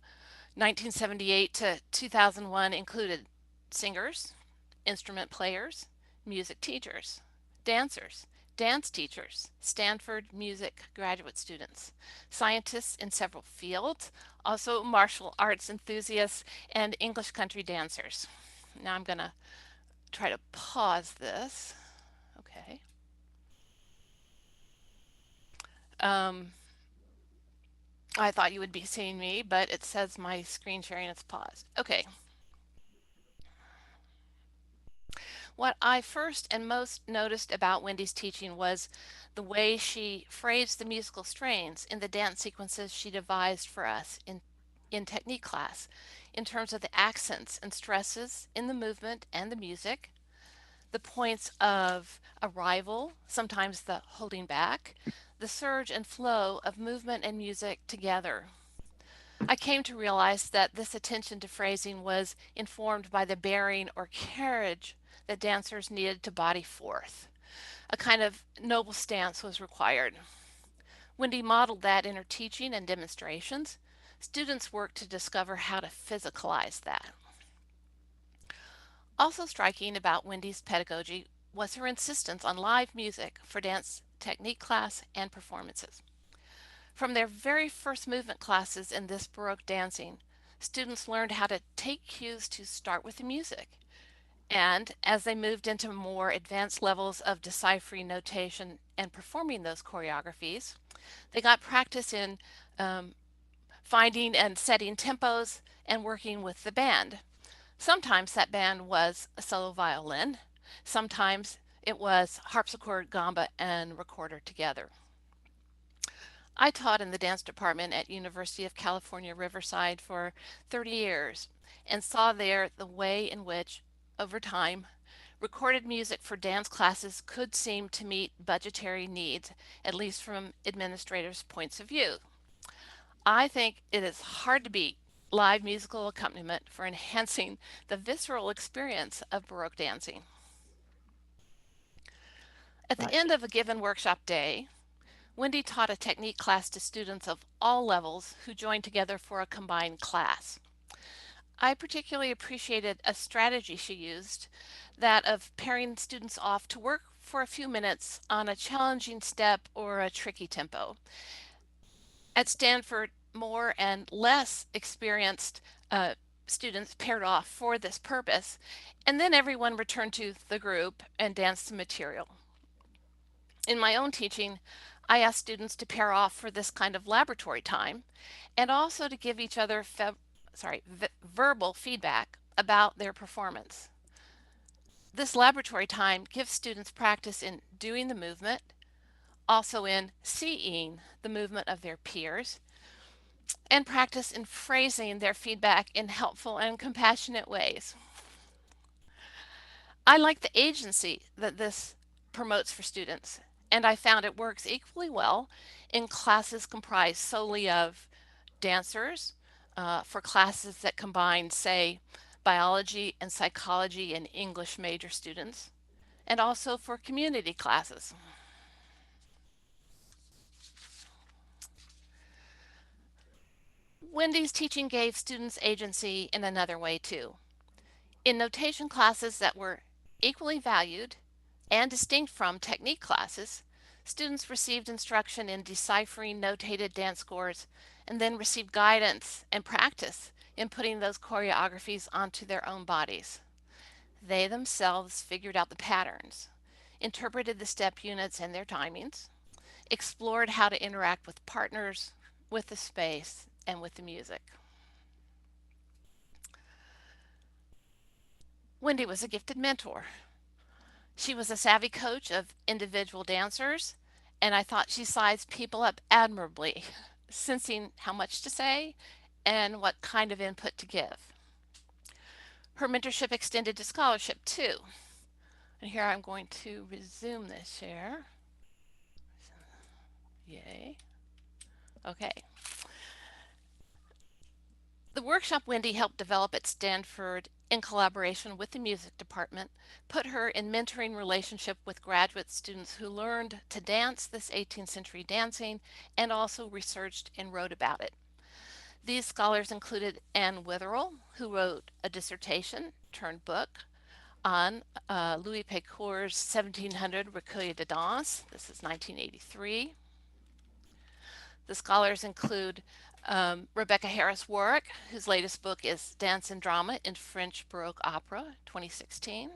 1978 to 2001 included singers, instrument players, music teachers, dancers, dance teachers, Stanford music graduate students, scientists in several fields, also martial arts enthusiasts, and English country dancers. Now I'm going to try to pause this. Okay. I thought you would be seeing me, but it says my screen sharing is paused. Okay. What I first and most noticed about Wendy's teaching was the way she phrased the musical strains in the dance sequences she devised for us in technique class, in terms of the accents and stresses in the movement and the music, the points of arrival, sometimes the holding back, the surge and flow of movement and music together. I came to realize that this attention to phrasing was informed by the bearing or carriage that dancers needed to body forth. A kind of noble stance was required. Wendy modeled that in her teaching and demonstrations. Students worked to discover how to physicalize that. Also striking about Wendy's pedagogy was her insistence on live music for dance technique class and performances. From their very first movement classes in this Baroque dancing, students learned how to take cues to start with the music. And as they moved into more advanced levels of deciphering notation and performing those choreographies, they got practice in finding and setting tempos and working with the band. Sometimes that band was a solo violin, sometimes it was harpsichord, gamba, and recorder together. I taught in the dance department at University of California, Riverside for 30 years and saw there the way in which, over time, recorded music for dance classes could seem to meet budgetary needs, at least from administrators' points of view. I think it is hard to beat live musical accompaniment for enhancing the visceral experience of Baroque dancing. At the end of a given workshop day, Wendy taught a technique class to students of all levels who joined together for a combined class. I particularly appreciated a strategy she used, that of pairing students off to work for a few minutes on a challenging step or a tricky tempo. At Stanford, more and less experienced students paired off for this purpose, and then everyone returned to the group and danced the material. In my own teaching, I asked students to pair off for this kind of laboratory time and also to give each other verbal feedback about their performance. This laboratory time gives students practice in doing the movement, also in seeing the movement of their peers, and practice in phrasing their feedback in helpful and compassionate ways. I like the agency that this promotes for students, and I found it works equally well in classes comprised solely of dancers, for classes that combine, say, biology and psychology and English major students, and also for community classes. Wendy's teaching gave students agency in another way too. In notation classes that were equally valued and distinct from technique classes, students received instruction in deciphering notated dance scores and then received guidance and practice in putting those choreographies onto their own bodies. They themselves figured out the patterns, interpreted the step units and their timings, explored how to interact with partners, with the space, and with the music. Wendy was a gifted mentor. She was a savvy coach of individual dancers, and I thought she sized people up admirably, sensing how much to say and what kind of input to give. Her mentorship extended to scholarship too. And here I'm going to resume this share. Yay. Okay. The workshop Wendy helped develop at Stanford in collaboration with the music department put her in mentoring relationship with graduate students who learned to dance this 18th century dancing and also researched and wrote about it. These scholars included Anne Witherell, who wrote a dissertation turned book on Louis Pécourt's 1700 Recueil de Danse. This is 1983. The scholars include Rebecca Harris Warwick, whose latest book is Dance and Drama in French Baroque Opera, 2016.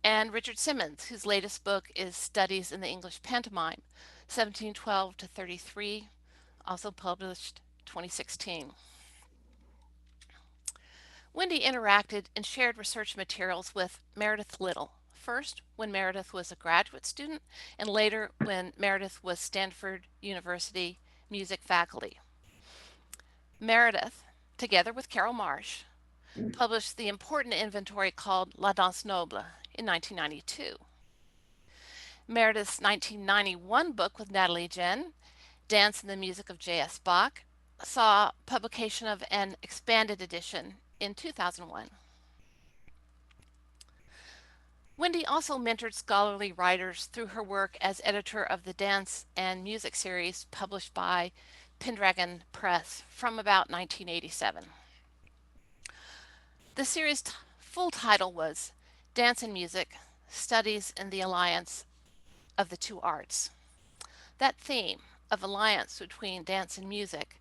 And Richard Simmons, whose latest book is Studies in the English Pantomime, 1712 to 33, also published 2016. Wendy interacted and shared research materials with Meredith Little, first when Meredith was a graduate student, and later when Meredith was Stanford University music faculty. Meredith, together with Carol Marsh, published the important inventory called La Danse Noble in 1992. Meredith's 1991 book with Natalie Jen, Dance and the Music of J.S. Bach, saw publication of an expanded edition in 2001. Wendy also mentored scholarly writers through her work as editor of the Dance and Music series published by Pendragon Press from about 1987. The series' full title was Dance and Music, Studies in the Alliance of the Two Arts. That theme of alliance between dance and music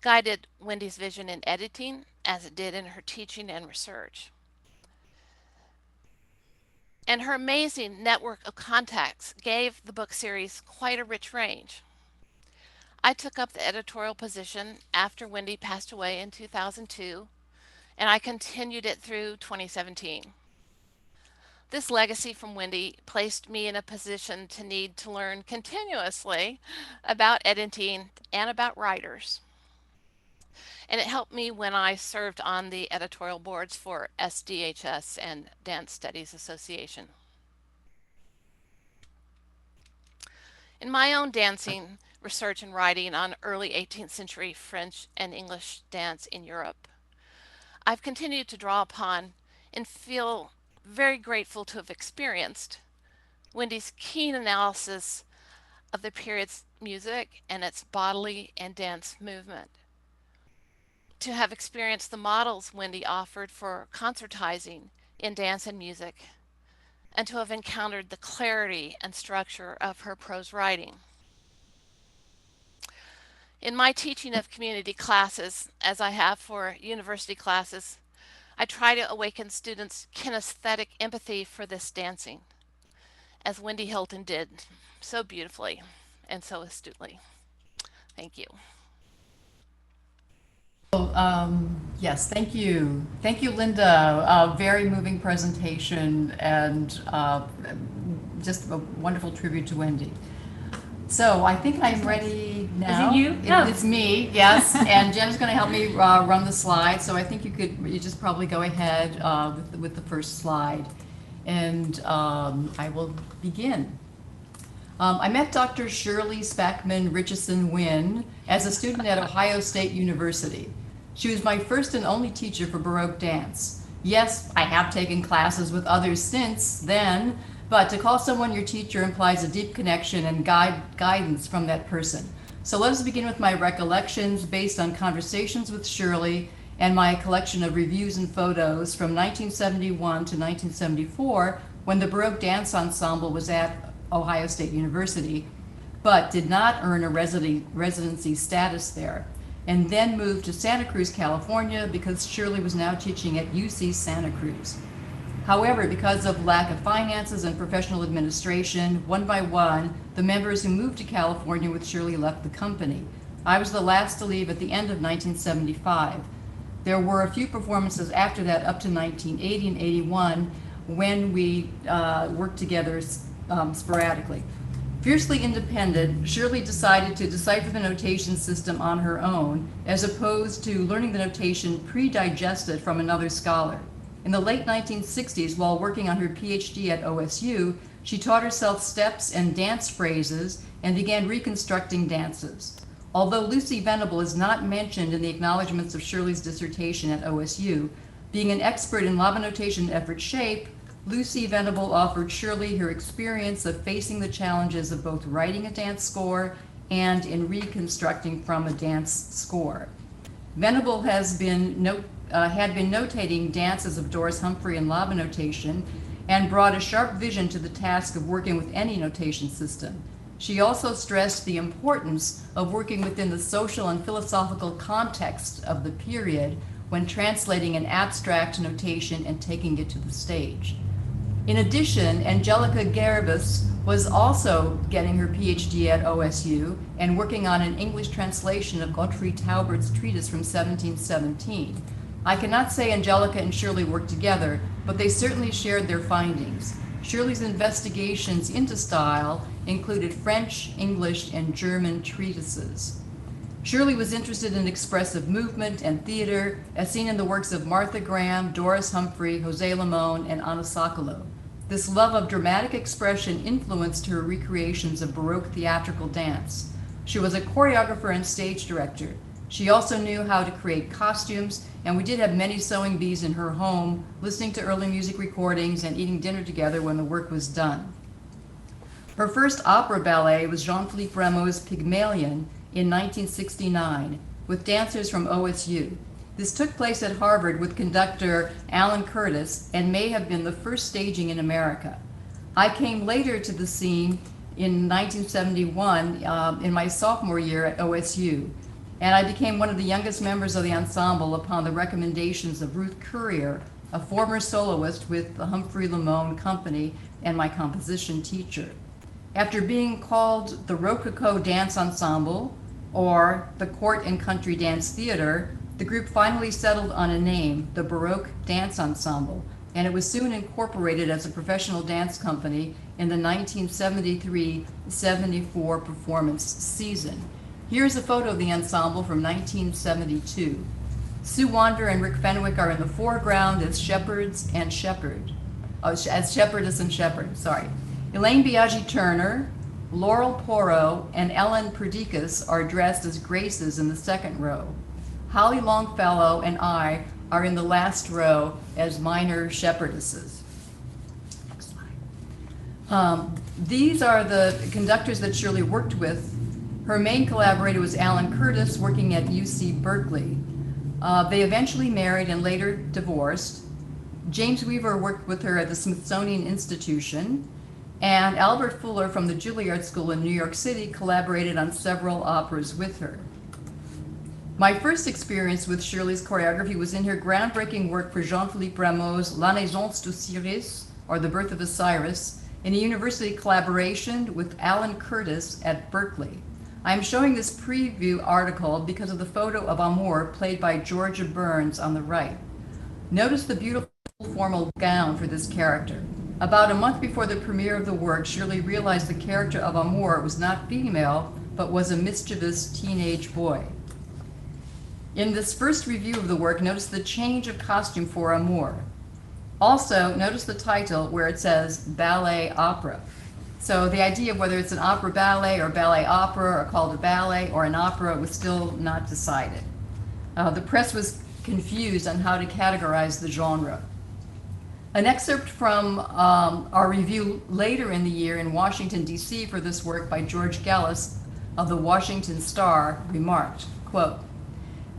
guided Wendy's vision in editing as it did in her teaching and research. And her amazing network of contacts gave the book series quite a rich range. I took up the editorial position after Wendy passed away in 2002, and I continued it through 2017. This legacy from Wendy placed me in a position to need to learn continuously about editing and about writers. And it helped me when I served on the editorial boards for SDHS and Dance Studies Association. In my own dancing research and writing on early 18th century French and English dance in Europe, I've continued to draw upon and feel very grateful to have experienced Wendy's keen analysis of the period's music and its bodily and dance movement. To have experienced the models Wendy offered for concertizing in dance and music, and to have encountered the clarity and structure of her prose writing. In my teaching of community classes, as I have for university classes, I try to awaken students' kinesthetic empathy for this dancing, as Wendy Hilton did so beautifully and so astutely. Thank you. Yes, thank you. Thank you, Linda. Very moving presentation and just a wonderful tribute to Wendy. So I think I'm ready now. Is it you? No. It's me, yes. And Jen's going to help me run the slide. So I think you just probably go ahead with the first slide. And I will begin. I met Dr. Shirley Spackman Wynne as a student at Ohio State University. She was my first and only teacher for Baroque dance. Yes, I have taken classes with others since then, but to call someone your teacher implies a deep connection and guidance from that person. So let us begin with my recollections based on conversations with Shirley and my collection of reviews and photos from 1971 to 1974, when the Baroque Dance Ensemble was at Ohio State University, but did not earn a residency status there, and then moved to Santa Cruz, California, because Shirley was now teaching at UC Santa Cruz. However, because of lack of finances and professional administration, one by one, the members who moved to California with Shirley left the company. I was the last to leave at the end of 1975. There were a few performances after that up to 1980 and 81 when we worked together sporadically. Fiercely independent, Shirley decided to decipher the notation system on her own, as opposed to learning the notation pre-digested from another scholar. In the late 1960s, while working on her PhD at OSU, she taught herself steps and dance phrases and began reconstructing dances. Although Lucy Venable is not mentioned in the acknowledgments of Shirley's dissertation at OSU, being an expert in lava notation effort shape, Lucy Venable offered Shirley her experience of facing the challenges of both writing a dance score and in reconstructing from a dance score. Venable had been notating dances of Doris Humphrey and Lava notation and brought a sharp vision to the task of working with any notation system. She also stressed the importance of working within the social and philosophical context of the period when translating an abstract notation and taking it to the stage. In addition, Angelica Gerbus was also getting her PhD at OSU and working on an English translation of Gottfried Taubert's treatise from 1717. I cannot say Angelica and Shirley worked together, but they certainly shared their findings. Shirley's investigations into style included French, English, and German treatises. Shirley was interested in expressive movement and theater, as seen in the works of Martha Graham, Doris Humphrey, Jose Limon, and Anna Sokolow. This love of dramatic expression influenced her recreations of Baroque theatrical dance. She was a choreographer and stage director. She also knew how to create costumes, and we did have many sewing bees in her home, listening to early music recordings and eating dinner together when the work was done. Her first opera ballet was Jean-Philippe Rameau's Pygmalion in 1969, with dancers from OSU. This took place at Harvard with conductor Alan Curtis and may have been the first staging in America. I came later to the scene in 1971 in my sophomore year at OSU, and I became one of the youngest members of the ensemble upon the recommendations of Ruth Currier, a former soloist with the Humphrey Limon Company and my composition teacher. After being called the Rococo Dance Ensemble, or the Court and Country Dance Theater, the group finally settled on a name, the Baroque Dance Ensemble, and it was soon incorporated as a professional dance company in the 1973-74 performance season. Here's a photo of the ensemble from 1972. Sue Wander and Rick Fenwick are in the foreground as shepherds and shepherd. As shepherdess and shepherd, sorry. Elaine Biaggi-Turner, Laurel Porro, and Ellen Perdikas are dressed as graces in the second row. Holly Longfellow and I are in the last row as minor shepherdesses. Next slide. These are the conductors that Shirley worked with. Her main collaborator was Alan Curtis, working at UC Berkeley. They eventually married and later divorced. James Weaver worked with her at the Smithsonian Institution, and Albert Fuller from the Juilliard School in New York City collaborated on several operas with her. My first experience with Shirley's choreography was in her groundbreaking work for Jean-Philippe Rameau's La Naissance d'Osiris, or The Birth of Osiris, in a university collaboration with Alan Curtis at Berkeley. I'm showing this preview article because of the photo of Amour played by Georgia Burns on the right. Notice the beautiful formal gown for this character. About a month before the premiere of the work, Shirley realized the character of Amour was not female, but was a mischievous teenage boy. In this first review of the work, notice the change of costume for Amour. Also, notice the title where it says ballet opera. So the idea of whether it's an opera ballet or ballet opera or called a ballet or an opera was still not decided. The press was confused on how to categorize the genre. An excerpt from our review later in the year in Washington, D.C. for this work by George Gellis of the Washington Star remarked, quote,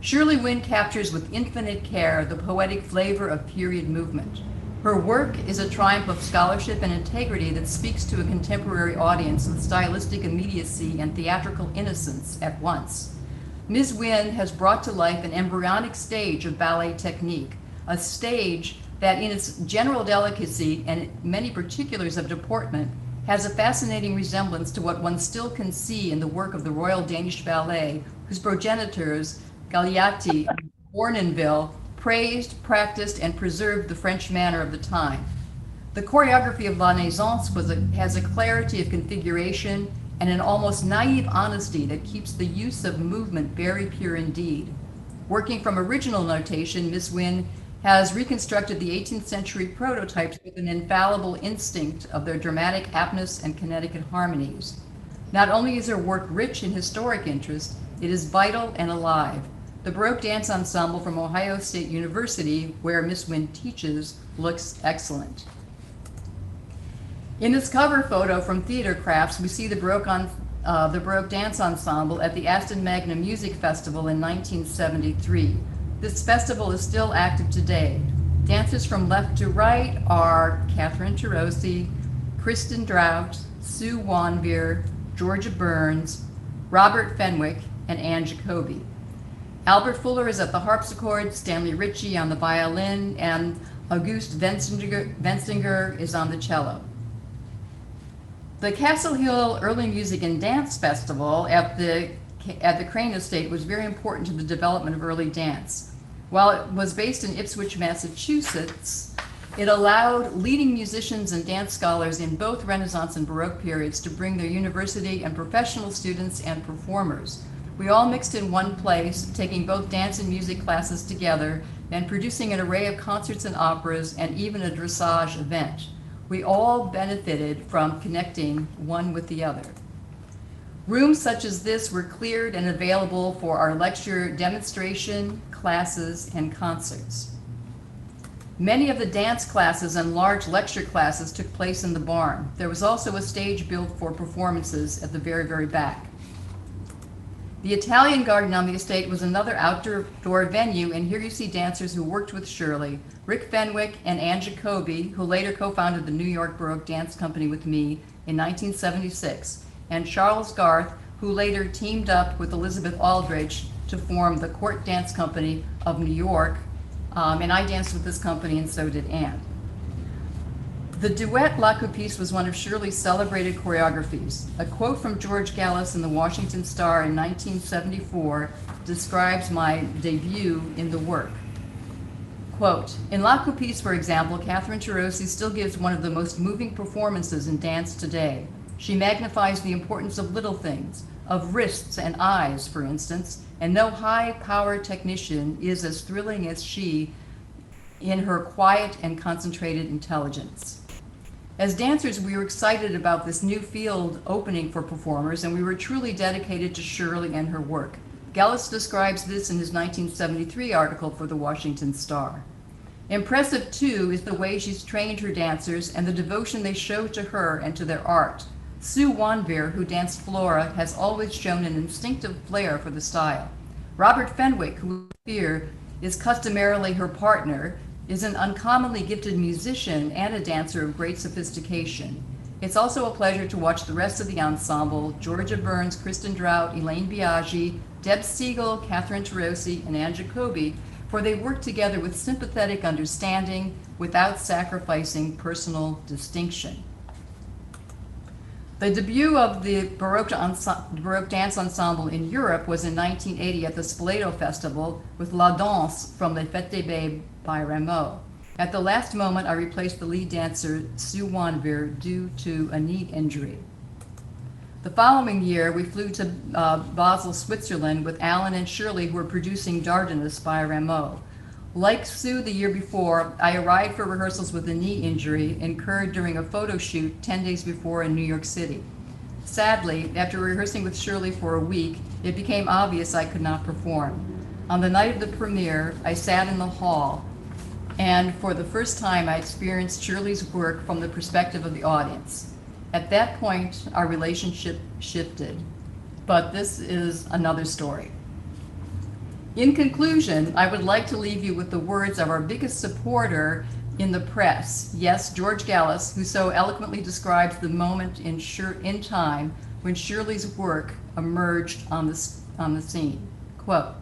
"Shirley Wynne captures with infinite care the poetic flavor of period movement. Her work is a triumph of scholarship and integrity that speaks to a contemporary audience with stylistic immediacy and theatrical innocence at once. Ms. Wynne has brought to life an embryonic stage of ballet technique, a stage that in its general delicacy and many particulars of deportment has a fascinating resemblance to what one still can see in the work of the Royal Danish Ballet, whose progenitors, Galeatti, Bournonville, praised, practiced, and preserved the French manner of the time. The choreography of La Naissance has a clarity of configuration and an almost naive honesty that keeps the use of movement very pure indeed. Working from original notation, Ms. Wynne has reconstructed the 18th century prototypes with an infallible instinct of their dramatic aptness and kinetic harmonies. Not only is her work rich in historic interest, it is vital and alive. The Baroque Dance Ensemble from Ohio State University, where Ms. Wynne teaches, looks excellent." In this cover photo from Theater Crafts, we see the Baroque the Baroque Dance Ensemble at the Aston Magna Music Festival in 1973. This festival is still active today. Dancers from left to right are Catherine Turocy, Kristen Drought, Sue Wanvier, Georgia Burns, Robert Fenwick, and Anne Jacoby. Albert Fuller is at the harpsichord, Stanley Ritchie on the violin, and Auguste Vensinger is on the cello. The Castle Hill Early Music and Dance Festival at the Crane Estate was very important to the development of early dance. While it was based in Ipswich, Massachusetts, it allowed leading musicians and dance scholars in both Renaissance and Baroque periods to bring their university and professional students and performers. We all mixed in one place, taking both dance and music classes together and producing an array of concerts and operas and even a dressage event. We all benefited from connecting one with the other. Rooms such as this were cleared and available for our lecture demonstration, classes, and concerts. Many of the dance classes and large lecture classes took place in the barn. There was also a stage built for performances at the very, very back. The Italian garden on the estate was another outdoor venue, and here you see dancers who worked with Shirley, Rick Fenwick and Anne Jacoby, who later co-founded the New York Baroque Dance Company with me in 1976, and Charles Garth, who later teamed up with Elizabeth Aldrich to form the Court Dance Company of New York, and I danced with this company and so did Anne. The duet La Coupisse was one of Shirley's celebrated choreographies. A quote from George Gallis in the Washington Star in 1974 describes my debut in the work. Quote, in La Coupisse, for example, Catherine Turocy still gives one of the most moving performances in dance today. She magnifies the importance of little things, of wrists and eyes, for instance, and no high-power technician is as thrilling as she in her quiet and concentrated intelligence. As dancers, we were excited about this new field opening for performers, and we were truly dedicated to Shirley and her work. Gallis describes this in his 1973 article for the Washington Star. Impressive, too, is the way she's trained her dancers and the devotion they show to her and to their art. Sue Wanvier, who danced Flora, has always shown an instinctive flair for the style. Robert Fenwick, who is customarily her partner, is an uncommonly gifted musician and a dancer of great sophistication. It's also a pleasure to watch the rest of the ensemble, Georgia Burns, Kristen Drought, Elaine Biaggi, Deb Siegel, Catherine Turocy, and Anne Jacoby, for they work together with sympathetic understanding without sacrificing personal distinction. The debut of the Baroque Dance Ensemble in Europe was in 1980 at the Spoleto Festival with La Danse from the Fête des Babes by Rameau. At the last moment, I replaced the lead dancer, Sue Wanvier, due to a knee injury. The following year, we flew to Basel, Switzerland with Alan and Shirley, who were producing Dardanus by Rameau. Like Sue the year before, I arrived for rehearsals with a knee injury incurred during a photo shoot 10 days before in New York City. Sadly, after rehearsing with Shirley for a week, it became obvious I could not perform. On the night of the premiere, I sat in the hall, and for the first time, I experienced Shirley's work from the perspective of the audience. At that point, our relationship shifted, but this is another story. In conclusion, I would like to leave you with the words of our biggest supporter in the press. Yes, George Gallis, who so eloquently describes the moment in time when Shirley's work emerged on the scene. Quote,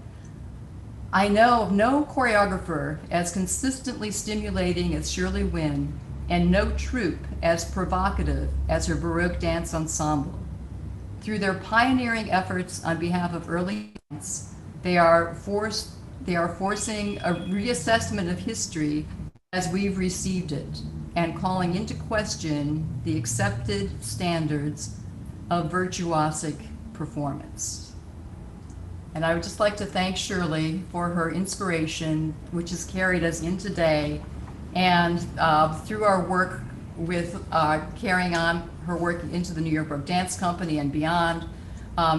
I know of no choreographer as consistently stimulating as Shirley Wynne, and no troupe as provocative as her Baroque Dance Ensemble. Through their pioneering efforts on behalf of early dance, they are forcing a reassessment of history as we've received it, and calling into question the accepted standards of virtuosic performance. And I would just like to thank Shirley for her inspiration, which has carried us in today, and through our work with carrying on her work into the New York Baroque Dance Company and beyond,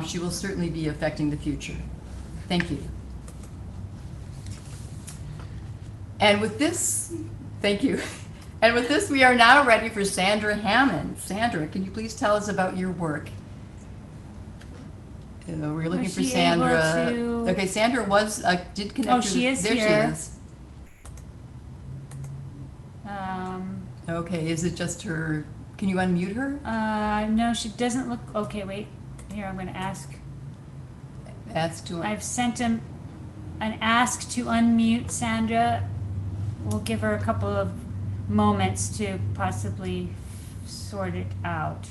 she will certainly be affecting the future. Thank you. And with this, thank you. And with this, we are now ready for Sandra Hammond. Sandra, can you please tell us about your work? We're looking Was for she Sandra. able to- Okay, Sandra was did connect. Oh, she is there here. She is. Um, Okay, is it just her? Can you unmute her? no, she doesn't look, okay, wait, here, I'm gonna ask. Ask to. I've sent him an ask to unmute Sandra. We'll give her a couple of moments to possibly sort it out.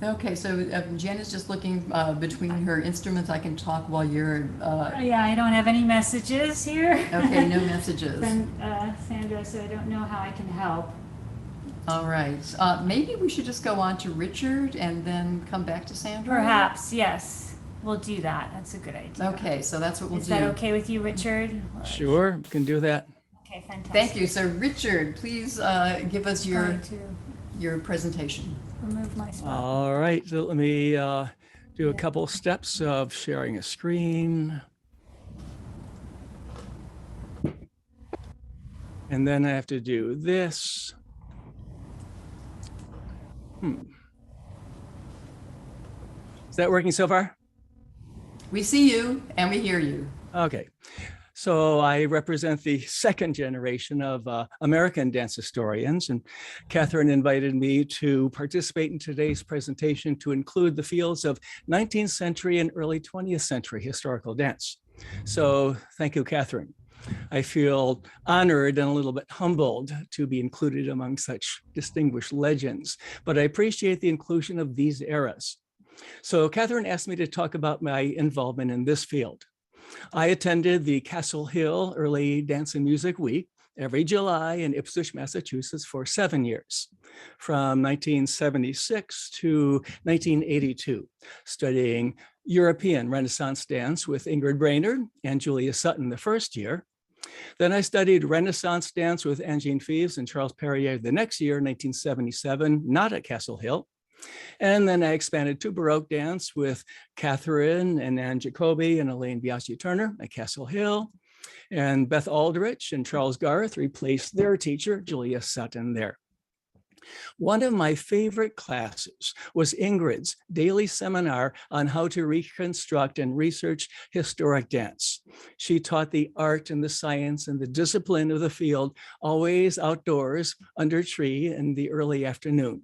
Okay, so Jen is just looking between her instruments. I can talk while you're. Yeah, I don't have any messages here. Okay, no messages. From Sandra, so I don't know how I can help. All right. Maybe we should just go on to Richard and then come back to Sandra? Perhaps, yes. We'll do that. That's a good idea. Okay, so that's what we'll Is do. that okay with you, Richard? Sure, we can do that. Okay, fantastic. Thank you. So Richard, please give us Going to your presentation. remove my spot. All right, so let me do a couple steps of sharing a screen. And then I have to do this. Is that working so far? We see you and we hear you. Okay. So I represent the second generation of American dance historians, and Catherine invited me to participate in today's presentation to include the fields of 19th century and early 20th century historical dance. So thank you, Catherine. I feel honored and a little bit humbled to be included among such distinguished legends, but I appreciate the inclusion of these eras. So Catherine asked me to talk about my involvement in this field. I attended the Castle Hill Early Dance and Music Week every July in Ipswich, Massachusetts for 7 years, from 1976 to 1982, studying European Renaissance dance with Ingrid Brainard and Julia Sutton the first year. Then I studied Renaissance dance with Angene Feves and Charles Perrier the next year, 1977, not at Castle Hill. And then I expanded to Baroque dance with Catherine and Anne Jacobi and Elaine Biaggi Turner at Castle Hill. And Beth Aldrich and Charles Garth replaced their teacher, Julia Sutton, there. One of my favorite classes was Ingrid's daily seminar on how to reconstruct and research historic dance. She taught the art and the science and the discipline of the field, always outdoors under a tree in the early afternoon.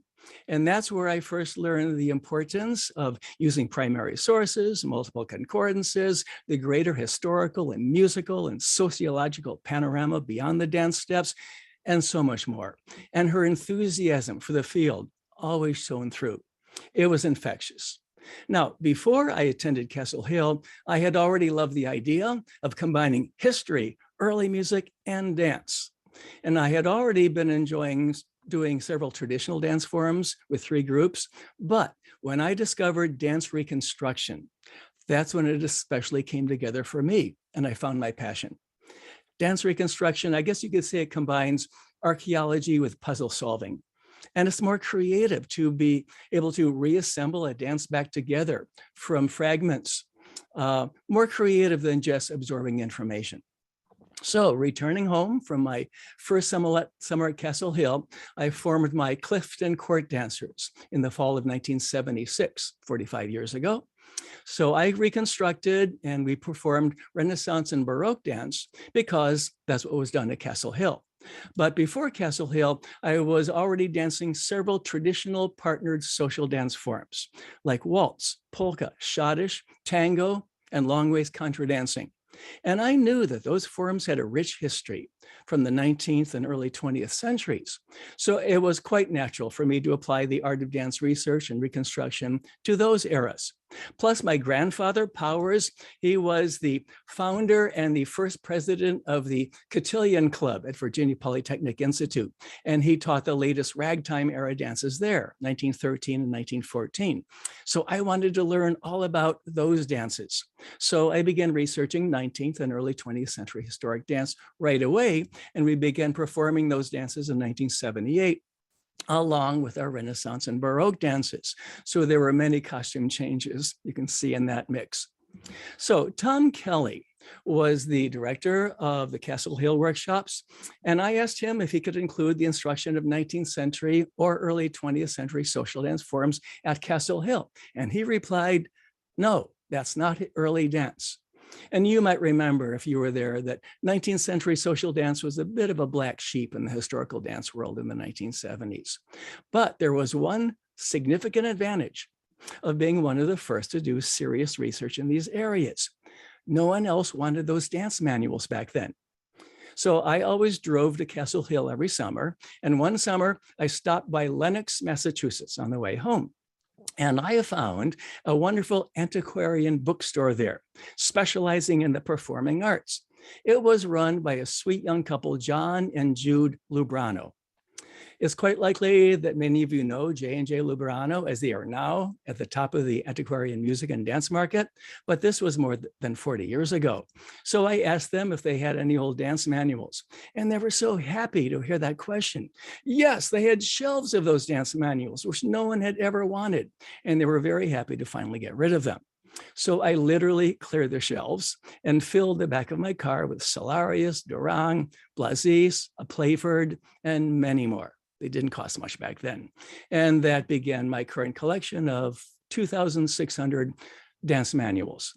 And that's where I first learned the importance of using primary sources, multiple concordances, the greater historical and musical and sociological panorama beyond the dance steps, and so much more. And her enthusiasm for the field always shone through. It was infectious. Now, before I attended Castle Hill, I had already loved the idea of combining history, early music, and dance. And I had already been enjoying doing several traditional dance forms with 3 groups. But when I discovered dance reconstruction, that's when it especially came together for me, and I found my passion. Dance reconstruction, I guess you could say it combines archaeology with puzzle solving. And it's more creative to be able to reassemble a dance back together from fragments, more creative than just absorbing information. So returning home from my first summer at Castle Hill, I formed my Clifton Court Dancers in the fall of 1976, 45 years ago. So I reconstructed and we performed Renaissance and Baroque dance because that's what was done at Castle Hill. But before Castle Hill, I was already dancing several traditional partnered social dance forms like waltz, polka, schottisch, tango, and long waist contra dancing. And I knew that those forms had a rich history from the 19th and early 20th centuries. So it was quite natural for me to apply the art of dance research and reconstruction to those eras. Plus my grandfather, Powers, he was the founder and the first president of the Cotillion Club at Virginia Polytechnic Institute. And he taught the latest ragtime era dances there, 1913 and 1914. So I wanted to learn all about those dances. So I began researching 19th and early 20th century historic dance right away. And we began performing those dances in 1978. Along with our Renaissance and Baroque dances. So there were many costume changes you can see in that mix. So Tom Kelly was the director of the Castle Hill workshops, and I asked him if he could include the instruction of 19th century or early 20th century social dance forms at Castle Hill. And he replied, no, that's not early dance. And you might remember, if you were there, that 19th century social dance was a bit of a black sheep in the historical dance world in the 1970s. But there was one significant advantage of being one of the first to do serious research in these areas. No one else wanted those dance manuals back then. So I always drove to Castle Hill every summer. And one summer I stopped by Lenox, Massachusetts on the way home. And I found a wonderful antiquarian bookstore there, specializing in the performing arts. It was run by a sweet young couple, John and Jude Lubrano. It's quite likely that many of you know J&J Lubrano, as they are now at the top of the antiquarian music and dance market, but this was more than 40 years ago. So I asked them if they had any old dance manuals, and they were so happy to hear that question. Yes, they had shelves of those dance manuals, which no one had ever wanted, and they were very happy to finally get rid of them. So I literally cleared the shelves and filled the back of my car with Solarius, Durang, Blazis, a Playford, and many more. They didn't cost much back then. And that began my current collection of 2,600 dance manuals.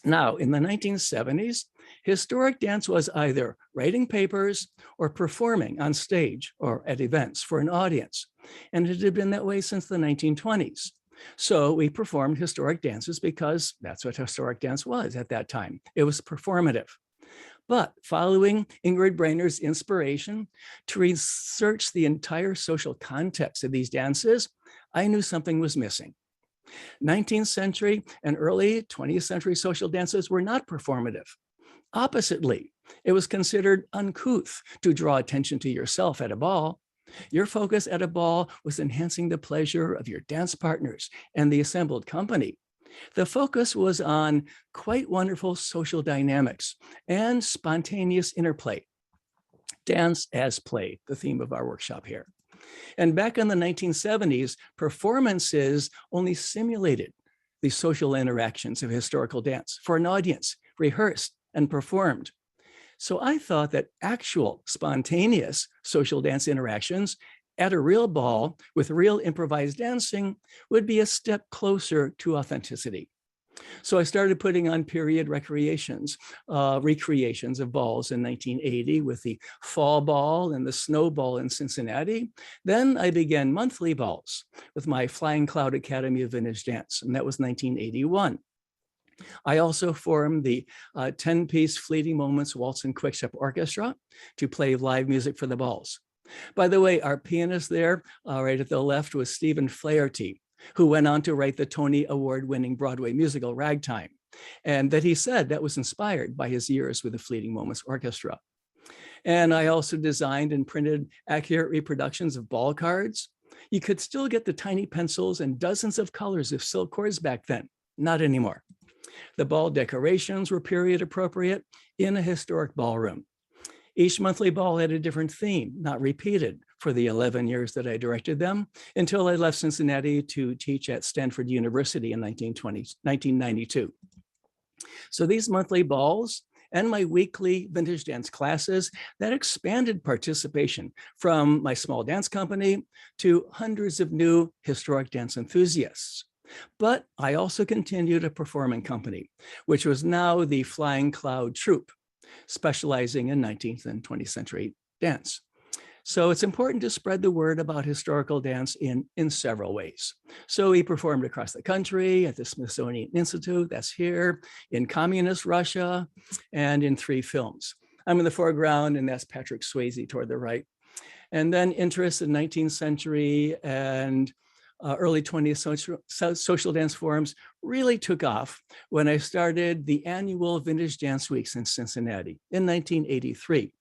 Now, in the 1970s, historic dance was either writing papers or performing on stage or at events for an audience. And it had been that way since the 1920s. So we performed historic dances because that's what historic dance was at that time. It was performative. But following Ingrid Brainard's inspiration to research the entire social context of these dances, I knew something was missing. 19th century and early 20th century social dances were not performative. Oppositely, it was considered uncouth to draw attention to yourself at a ball. Your focus at a ball was enhancing the pleasure of your dance partners and the assembled company. The focus was on quite wonderful social dynamics and spontaneous interplay. Dance as play, the theme of our workshop here. And back in the 1970s, performances only simulated the social interactions of historical dance for an audience, rehearsed and performed. So I thought that actual spontaneous social dance interactions at a real ball with real improvised dancing would be a step closer to authenticity. So I started putting on period recreations of balls in 1980 with the Fall Ball and the Snow Ball in Cincinnati. Then I began monthly balls with my Flying Cloud Academy of Vintage Dance, and that was 1981. I also formed the 10-piece Fleeting Moments Waltz and Quickstep Orchestra to play live music for the balls. By the way, our pianist there, right at the left, was Stephen Flaherty, who went on to write the Tony Award-winning Broadway musical Ragtime, and that he said that was inspired by his years with the Fleeting Moments Orchestra. And I also designed and printed accurate reproductions of ball cards. You could still get the tiny pencils and dozens of colors of silk cords back then, not anymore. The ball decorations were period appropriate in a historic ballroom. Each monthly ball had a different theme, not repeated for the 11 years that I directed them until I left Cincinnati to teach at Stanford University in 1992. So these monthly balls and my weekly vintage dance classes, that expanded participation from my small dance company to hundreds of new historic dance enthusiasts. But I also continued a performing company, which was now the Flying Cloud Troupe, specializing in 19th and 20th century dance. So it's important to spread the word about historical dance in several ways. So we performed across the country at the Smithsonian Institute, that's here, in communist Russia, and in 3 films. I'm in the foreground, and that's Patrick Swayze toward the right. And then interest in 19th century and early 20th social dance forums really took off when I started the annual Vintage Dance Weeks in Cincinnati in 1983.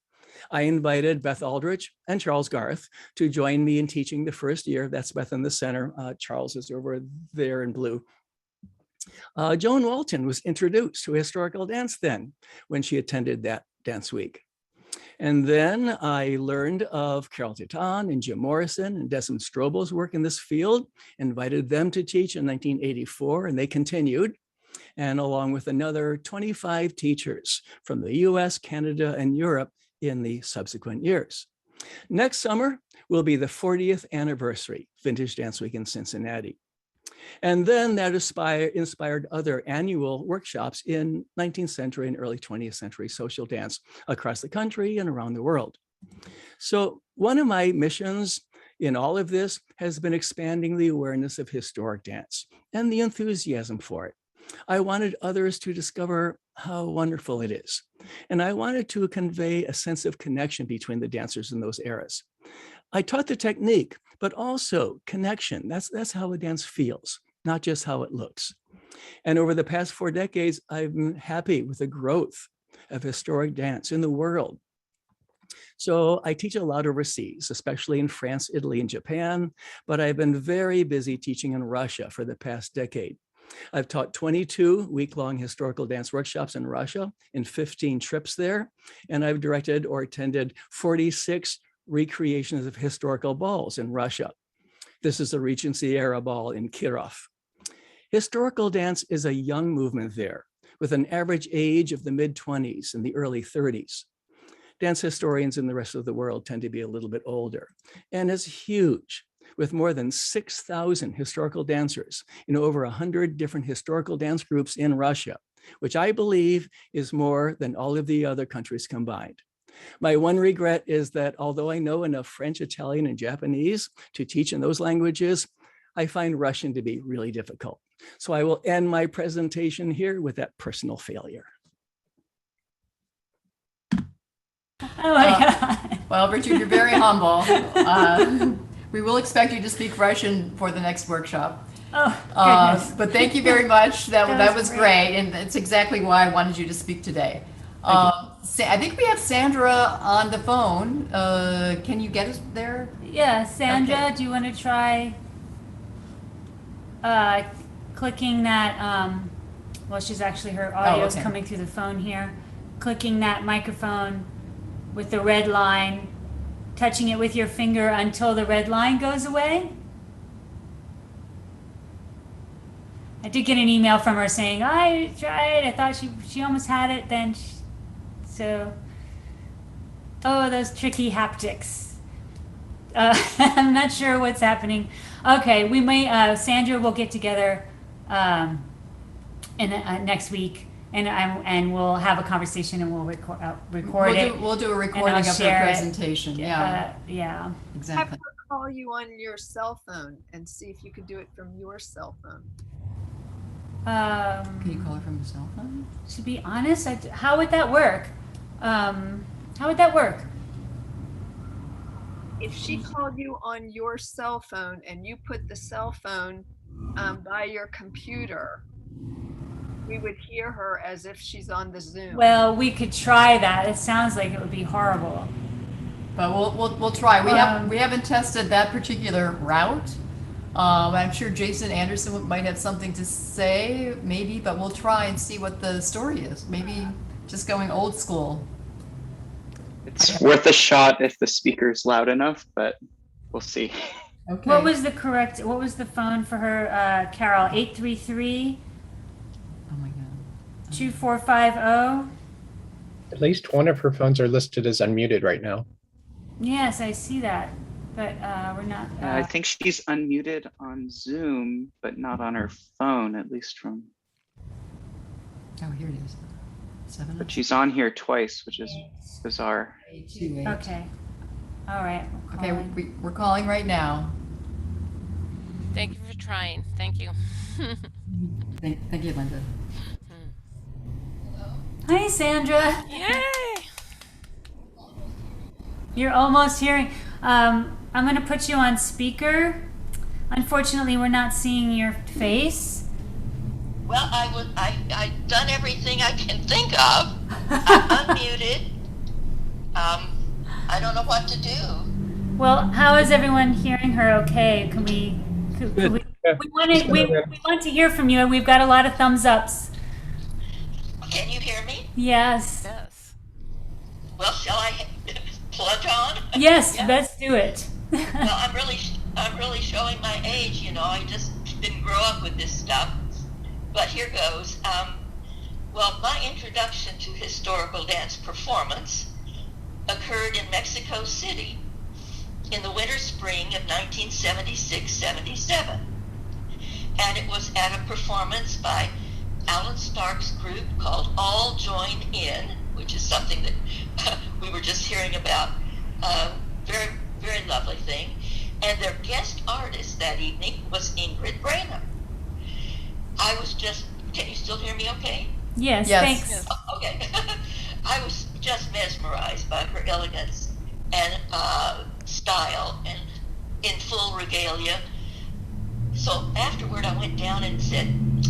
I invited Beth Aldrich and Charles Garth to join me in teaching the first year. That's Beth in the center. Charles is over there in blue. Joan Walton was introduced to historical dance then when she attended that dance week. And then I learned of Carol Teten and Jim Morrison and Desmond Strobel's work in this field, invited them to teach in 1984, and they continued. and along with another 25 teachers from the US, Canada, and Europe in the subsequent years. Next summer will be the 40th anniversary Vintage Dance Week in Cincinnati. And then that inspired other annual workshops in 19th century and early 20th century social dance across the country and around the world. So one of my missions in all of this has been expanding the awareness of historic dance and the enthusiasm for it. I wanted others to discover how wonderful it is. And I wanted to convey a sense of connection between the dancers in those eras. I taught the technique, but also connection. That's how a dance feels, not just how it looks. And over the past 4 decades, I've been happy with the growth of historic dance in the world. So I teach a lot overseas, especially in France, Italy, and Japan, but I've been very busy teaching in Russia for the past decade. I've taught 22 week-long historical dance workshops in Russia in 15 trips there, and I've directed or attended 46 recreations of historical balls in Russia. This is the Regency era ball in Kirov. Historical dance is a young movement there, with an average age of the mid-20s and the early 30s. Dance historians in the rest of the world tend to be a little bit older, and it's huge, with more than 6,000 historical dancers in over 100 different historical dance groups in Russia, which I believe is more than all of the other countries combined. My one regret is that although I know enough French, Italian, and Japanese to teach in those languages, I find Russian to be really difficult. So I will end my presentation here with that personal failure. Oh my God. Well, Richard, you're very humble. We will expect you to speak Russian for the next workshop. Oh, goodness. But thank you very much. That was great. great. And that's exactly why I wanted you to speak today. I think we have Sandra on the phone. Can you get us there? Yeah, Sandra, Okay. do you want to try clicking that, well, she's actually, her audio is okay. coming through the phone here. Clicking that microphone with the red line, touching it with your finger until the red line goes away. I did get an email from her saying, I tried, I thought she almost had it, then oh, those tricky haptics. I'm not sure what's happening. Okay, we may, Sandra will get together next week, and we'll have a conversation, and we'll record it. We'll do a I'll recording of the share it. presentation. Yeah, Yeah. Have exactly. her call you on your cell phone and see if you could do it from your cell phone. Can you call her from your cell phone? To be honest, how would that work? How would that work? If she called you on your cell phone and you put the cell phone by your computer, we would hear her as if she's on the Zoom. Well, we could try that. It sounds like it would be horrible. But we'll try. We haven't tested that particular route. I'm sure Jason Anderson might have something to say, maybe, but we'll try and see what the story is. Maybe just going old school. It's worth a shot if the speaker's loud enough, but we'll see. Okay. What was the phone for her, Carol? 833 Oh my God. 2450? At least one of her phones are listed as unmuted right now. Yes, I see that, but we're not. I think she's unmuted on Zoom, but not on her phone, at least from. Oh, here it is. 7. But she's on here twice, which is bizarre. 828. Okay. All right. Okay, we're calling right now. Thank you for trying. Thank you. Thank you, Linda. Hi, Sandra. Yay! You're almost hearing. I'm going to put you on speaker. Unfortunately, we're not seeing your face. Well, I've done everything I can think of. I'm unmuted. I don't know what to do. Well, how is everyone hearing her? Okay, can we? We want to hear from you, and we've got a lot of thumbs ups. Can you hear me? Yes. Yes. Well, shall I plunge on? Yes. Yeah. Let's do it. Well, I'm really showing my age. You know, I just didn't grow up with this stuff. but here goes. Well, my introduction to historical dance performance occurred in Mexico City in the winter spring of 1976-77. And it was at a performance by Alan Stark's group called All Join In, which is something that we were just hearing about. Very, very lovely thing. And their guest artist that evening was Ingrid Brainard. I was just, can you still hear me okay? Yes, Yes. thanks. Yes. Okay. I was just mesmerized by her elegance and style and in full regalia. So afterward, I went down and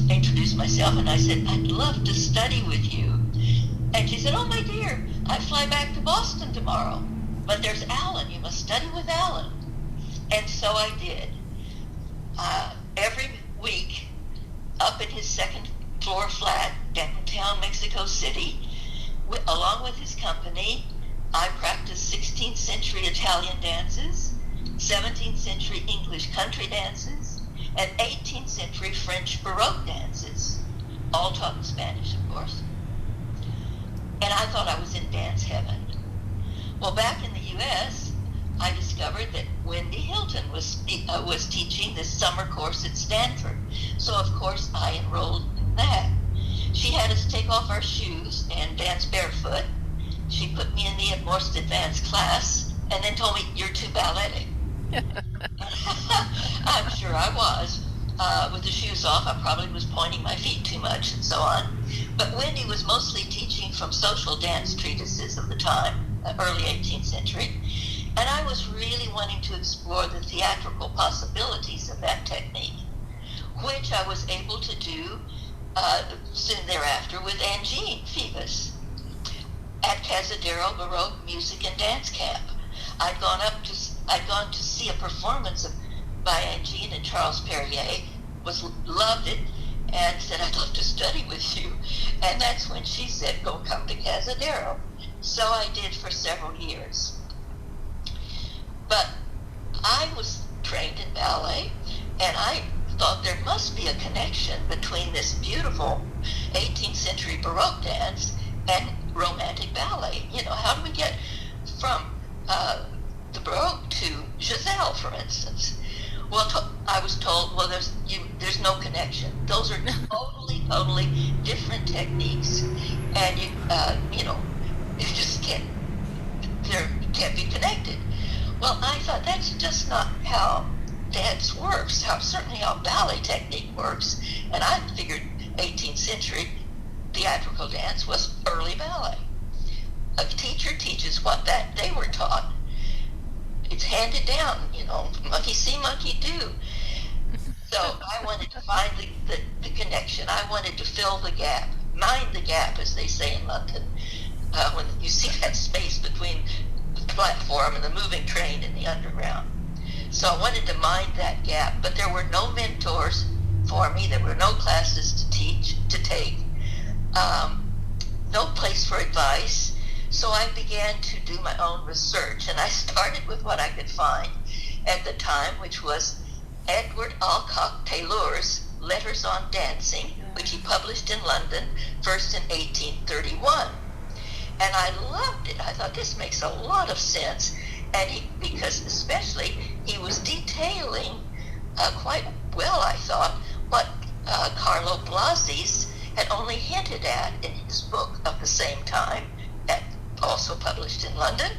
introduced myself, and I said, I'd love to study with you. And she said, oh, my dear, I fly back to Boston tomorrow, but there's Alan. You must study with Alan. And so I did. Every week, up in his second floor flat downtown Mexico City, along with his company, I practiced 16th century Italian dances, 17th century English country dances, and 18th century French Baroque dances, all taught in Spanish, of course. And I thought I was in dance heaven. Well, back in the U.S., I discovered that Wendy Hilton was teaching this summer course at Stanford. So, of course, I enrolled in that. She had us take off our shoes and dance barefoot. She put me in the most advanced class and then told me, you're too balletic. I'm sure I was. With the shoes off, I probably was pointing my feet too much and so on. But Wendy was mostly teaching from social dance treatises of the time, early 18th century. And I was really wanting to explore the theatrical possibilities of that technique, which I was able to do soon thereafter with Angene Feves at Cazadero Baroque Music and Dance Camp. I'd gone to see a performance by Angene and Charles Perrier, loved it, and said, I'd love to study with you. And that's when she said, go come to Cazadero. So I did for several years. But I was trained in ballet, and I thought there must be a connection between this beautiful 18th century Baroque dance and romantic ballet. You know, how do we get from the Baroque to Giselle, for instance? Well, I was told, well, there's no connection. Those are totally different techniques, and you just can't be connected. Well, I thought that's just not how dance works, certainly how ballet technique works. And I figured 18th century theatrical dance was early ballet. A teacher teaches what that they were taught. It's handed down, monkey see, monkey do. So I wanted to find the connection. I wanted to fill the gap, mind the gap, as they say in London, when you see that space between the platform and the moving train in the underground. So I wanted to mind that gap, but there were no mentors for me. There were no classes to take, no place for advice. So I began to do my own research, and I started with what I could find at the time, which was Edward Alcock Taylor's Letters on Dancing, which he published in London, first in 1831. And I loved it. I thought this makes a lot of sense, and because especially he was detailing quite well, I thought, what Carlo Blasi's had only hinted at in his book of the same time, also published in London.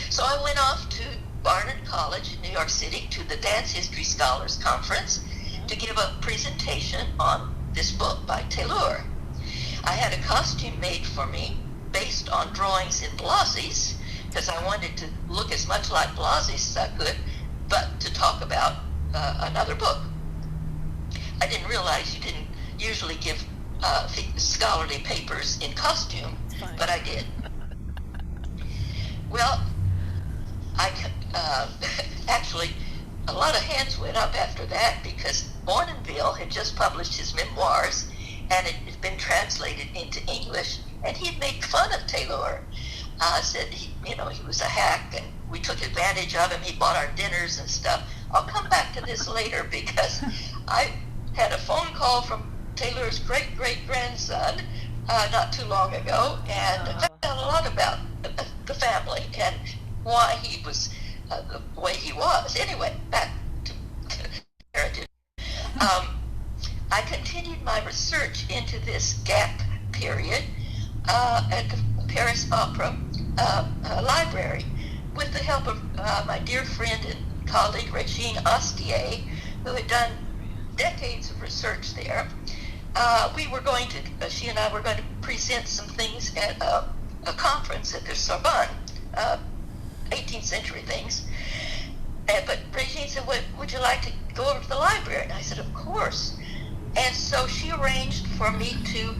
So I went off to Barnard College in New York City to the Dance History Scholars Conference to give a presentation on this book by Taylor. I had a costume made for me based on drawings in Blasi's, because I wanted to look as much like Blasi's as I could, but to talk about another book. I didn't realize you didn't usually give scholarly papers in costume, but I did. Well, actually, a lot of hands went up after that, because Bournonville had just published his memoirs, and it had been translated into English, and he had made fun of Taylor. Said he was a hack, and we took advantage of him. He bought our dinners and stuff. I'll come back to this later, because I had a phone call from Taylor's great-great-grandson not too long ago, and found out a lot about the family and why he was the way he was. Anyway, back to heritage. I continued my research into this gap period at the Paris Opera Library with the help of my dear friend and colleague Regine Astier, who had done decades of research there. She and I were going to present some things at a conference at the Sorbonne, 18th century things. But Regine said, would you like to go over to the library? And I said, of course. And so she arranged for me to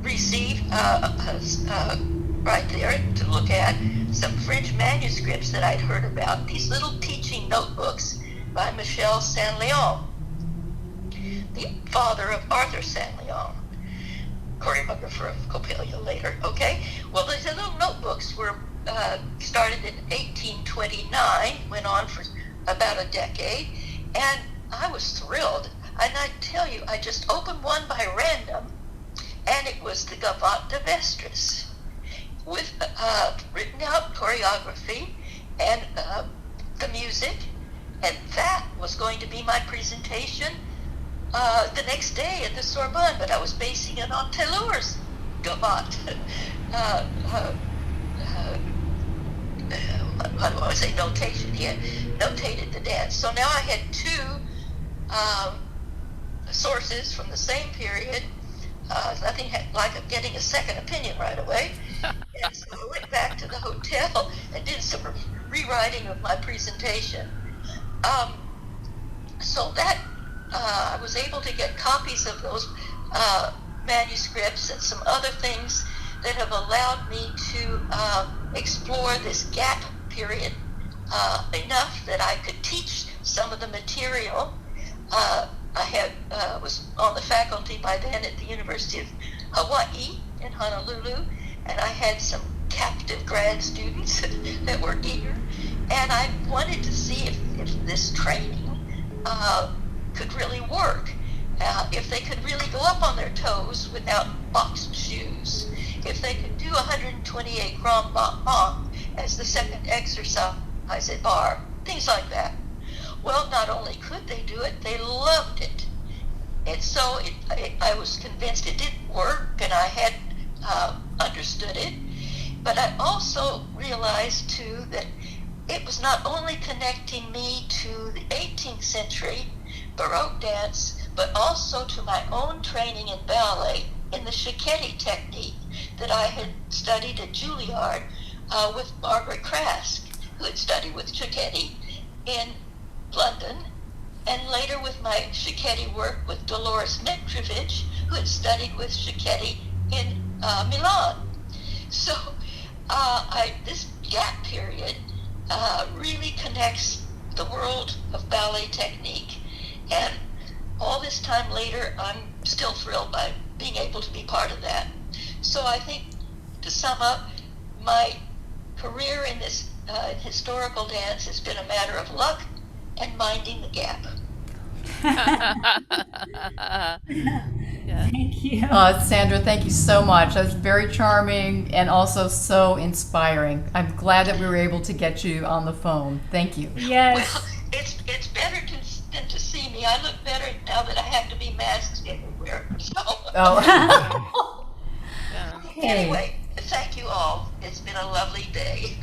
receive right there to look at some French manuscripts that I'd heard about, these little teaching notebooks by Michel Saint-Léon, the father of Arthur Saint-Léon, choreographer of Coppelia later, okay? Well, these little notebooks were started in 1829, went on for about a decade, and I was thrilled. And I tell you, I just opened one by random, and it was the Gavotte de Vestris, with written out choreography and the music, and that was going to be my presentation the next day at the Sorbonne, but I was basing it on Taylor's Gavotte. What do I say? Notation. He had notated the dance. So now I had two sources from the same period. Nothing like getting a second opinion right away. And so I went back to the hotel and did some rewriting of my presentation. So that I was able to get copies of those manuscripts and some other things that have allowed me to explore this gap period enough that I could teach some of the material. I was on the faculty by then at the University of Hawaii in Honolulu, and I had some captive grad students that were eager, and I wanted to see if this training could really work, if they could really go up on their toes without boxed shoes, if they could do 128 grand battements as the second exercise at bar, things like that. Well, not only could they do it, they loved it. And so I was convinced it did work, and I had understood it. But I also realized, too, that it was not only connecting me to the 18th century Baroque dance, but also to my own training in ballet in the Cicchetti technique that I had studied at Juilliard with Margaret Krask, who had studied with Cicchetti in London, and later with my Cicchetti work with Dolores Mitrovic, who had studied with Cicchetti in Milan. So this gap period really connects the world of ballet technique, and all this time later, I'm still thrilled by being able to be part of that. So I think, to sum up, my career in this historical dance has been a matter of luck and minding the gap. Thank you. Sandra, thank you so much. That was very charming and also so inspiring. I'm glad that we were able to get you on the phone. Thank you. Yes. Well, it's better than to see me. I look better now that I have to be masked everywhere. So. Oh. Anyway, thank you all. It's been a lovely day.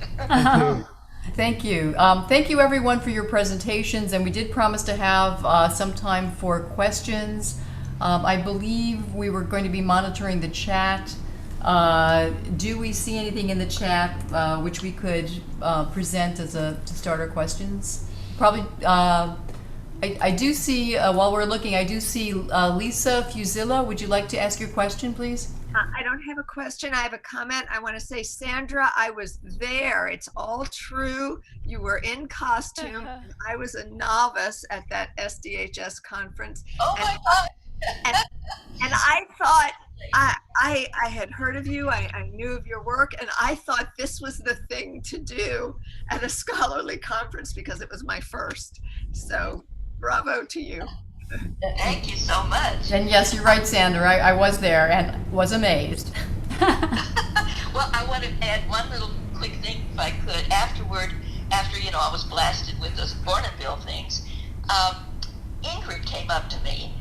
Thank you. Thank you everyone for your presentations, and we did promise to have some time for questions. I believe we were going to be monitoring the chat. Do we see anything in the chat which we could present as to start our questions? Probably, I do see, while we're looking, I do see Lisa Fusilla. Would you like to ask your question, please? I don't have a question. I have a comment. I want to say, Sandra, I was there. It's all true. You were in costume. And I was a novice at that SDHS conference. Oh my God. And I thought, I had heard of you. I knew of your work. And I thought this was the thing to do at a scholarly conference because it was my first. So bravo to you. Thank you so much. And yes, you're right, Sandra. I was there and was amazed. Well, I want to add one little quick thing, if I could. Afterward, after I was blasted with those Bournonville things, Ingrid came up to me,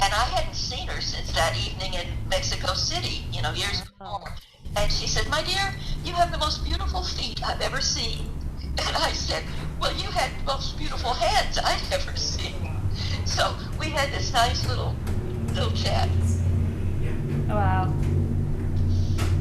and I hadn't seen her since that evening in Mexico City, years before. And she said, "My dear, you have the most beautiful feet I've ever seen." And I said, "Well, you had the most beautiful hands I've ever seen." So we had this nice little chat. Wow.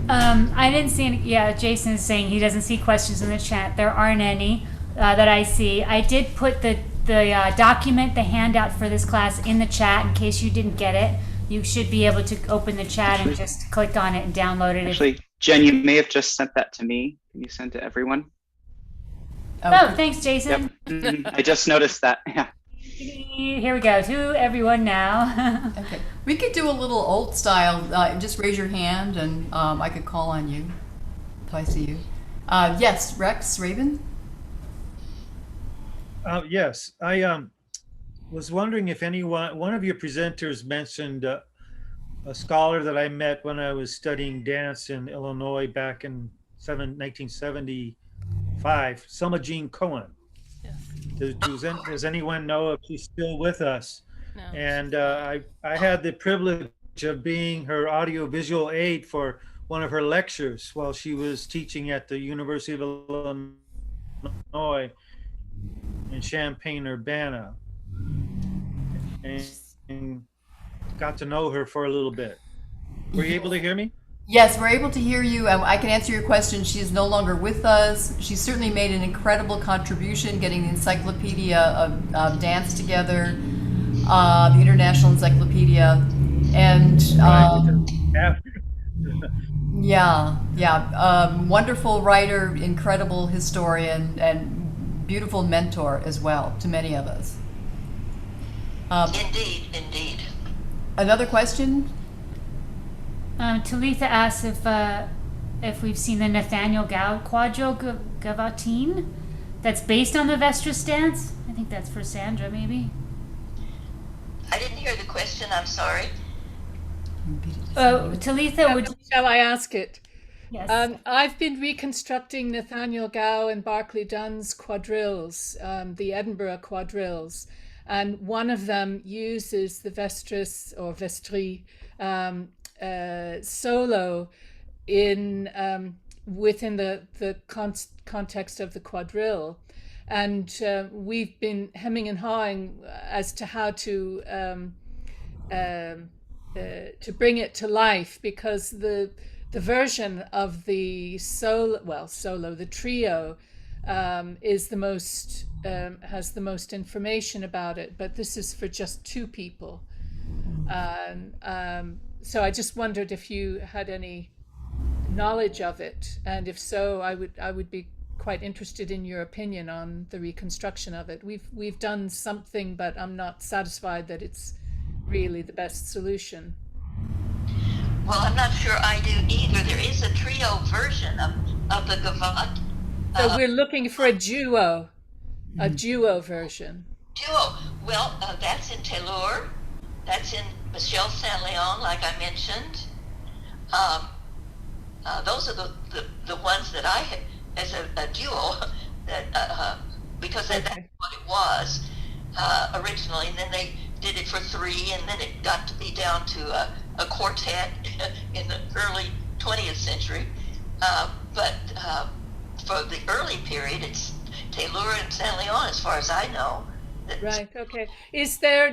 I didn't see any. Yeah, Jason is saying he doesn't see questions in the chat. There aren't any that I see. I did put the document, the handout for this class in the chat in case you didn't get it. You should be able to open the chat and just click on it and download it. Actually, Jen, you may have just sent that to me. Can you send to everyone? Oh, thanks, Jason. Yep. I just noticed that. Yeah. Here we go. To everyone now. Okay. We could do a little old style. Just raise your hand and I could call on you if I see you. Yes, Rex Raven? Yes, I was wondering if one of your presenters mentioned a scholar that I met when I was studying dance in Illinois back in 1975, Selma Jean Cohen. Does anyone know if she's still with us? No. And I had the privilege of being her audiovisual aide for one of her lectures while she was teaching at the University of Illinois in Champaign-Urbana, and got to know her for a little bit. Were you able to hear me? Yes, we're able to hear you. I can answer your question. She is no longer with us. She certainly made an incredible contribution getting the Encyclopedia of Dance together, the International Encyclopedia, and wonderful writer, incredible historian, and beautiful mentor as well to many of us. Indeed. Another question? Talitha asks if we've seen the Nathaniel Gow Quadrille Gavatine that's based on the Vestris dance. I think that's for Sandra, maybe. I didn't hear the question. I'm sorry. Talitha, shall I ask it? Yes. I've been reconstructing Nathaniel Gow and Barclay Dunn's quadrilles, the Edinburgh quadrilles, and one of them uses the Vestris or Vestri solo within the context of the quadrille, and we've been hemming and hawing as to how to bring it to life, because the version of the the trio is the most has the most information about it, but this is for just two people. So I just wondered if you had any knowledge of it, and if so, I would be quite interested in your opinion on the reconstruction of it. We've done something, but I'm not satisfied that it's really the best solution. Well, I'm not sure I do either. There is a trio version of the Gavotte. So we're looking for a duo version. Duo. Well, that's in Taylor. That's in Michel Saint Leon, like I mentioned. Those are the ones that I had as a duo, that because that's what it was originally, and then they did it for three, and then it got to be down to a quartet in the early 20th century. But for the early period, it's Taylor and Saint Leon, as far as I know. Right. Okay.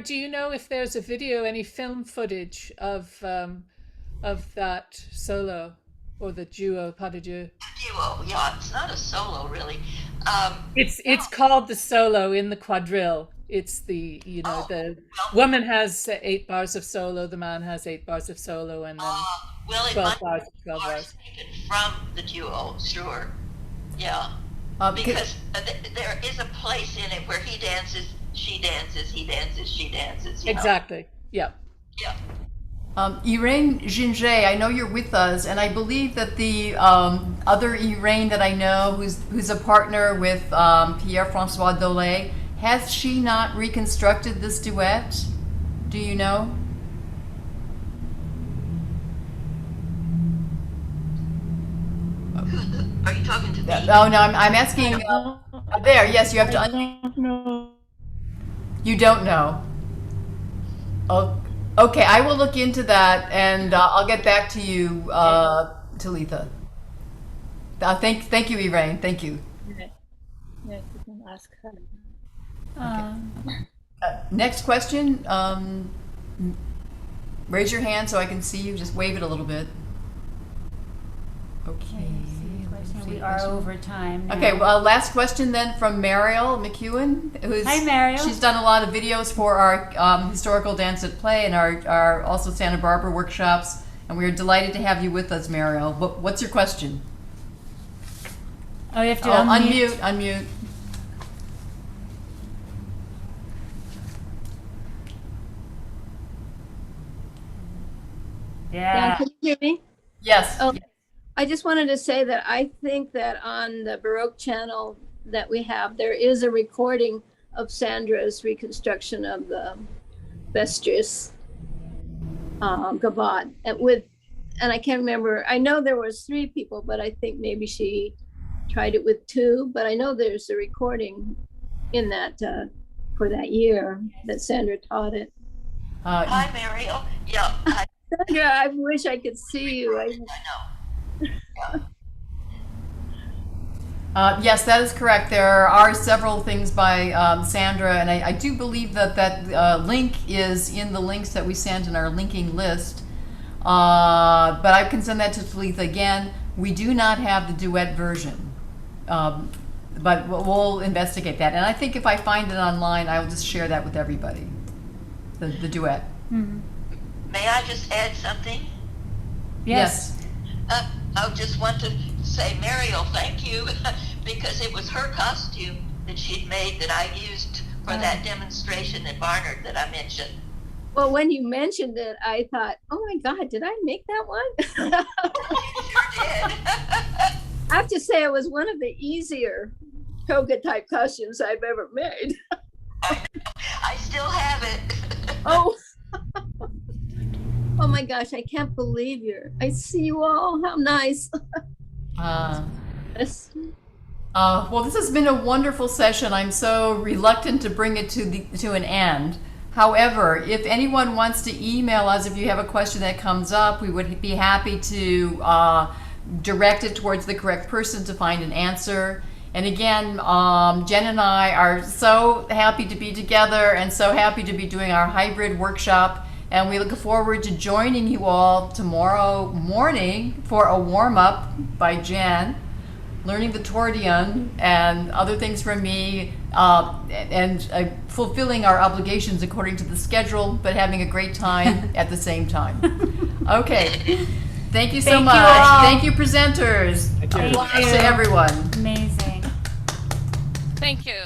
Do you know if there's a video, any film footage of that solo or the duo, pas de deux? Duo, yeah. It's not a solo, really. It's called the solo in the quadrille. It's the the woman has 8 bars of solo, the man has 8 bars of solo, and then 12 bars of 12 bars. Taken from the duo, sure. Yeah. Because there is a place in it where he dances, she dances, he dances, she dances. Exactly. Yeah. Yeah. Irene Ginget, I know you're with us, and I believe that the other Irene that I know, who's a partner with Pierre-François Dolay, has she not reconstructed this duet? Do you know? Are you talking to me? Oh, no, I'm asking. There, yes, you have to. You don't know. Oh, okay, I will look into that and I'll get back to you, Talitha. Thank you, Elaine. Thank you. Yes, you can ask her. Next question. Raise your hand so I can see you. Just wave it a little bit. Okay. We are over time now. Okay, well, last question then from Mariel McEwen. Hi, Mariel. She's done a lot of videos for our historical dance at play and our also Santa Barbara workshops. And we are delighted to have you with us, Mariel. What's your question? Oh, you have to unmute. Unmute. Yeah. Can you hear me? Yes. Oh, I just wanted to say that I think that on the Baroque channel that we have, there is a recording of Sandra's reconstruction of the Vestris Gavotte and I can't remember. I know there was 3 people, but I think maybe she tried it with 2. But I know there's a recording in that for that year that Sandra taught it. Hi, Mariel. Yeah. Sandra, I wish I could see you. I know. Yes, that is correct. There are several things by Sandra, and I do believe that link is in the links that we sent in our linking list. But I can send that to Talitha again. We do not have the duet version, but we'll investigate that. And I think if I find it online, I will just share that with everybody, the duet. Mm-hmm. May I just add something? Yes. I just want to say, Mariel, thank you, because it was her costume that she'd made that I used for that demonstration at Barnard that I mentioned. Well, when you mentioned it, I thought, oh my God, did I make that one? You sure did. I have to say it was one of the easier toga type costumes I've ever made. I still have it. Oh. Oh my gosh, I can't believe I see you all. How nice. Yes. Well, this has been a wonderful session. I'm so reluctant to bring it to an end. However, if anyone wants to email us, if you have a question that comes up, we would be happy to direct it towards the correct person to find an answer. And again, Jen and I are so happy to be together and so happy to be doing our hybrid workshop. And we look forward to joining you all tomorrow morning for a warm-up by Jen, learning the Tordion and other things from me, and fulfilling our obligations according to the schedule, but having a great time at the same time. Okay. Thank you so much. Thank you, presenters. Thank you. To everyone. Amazing. Thank you.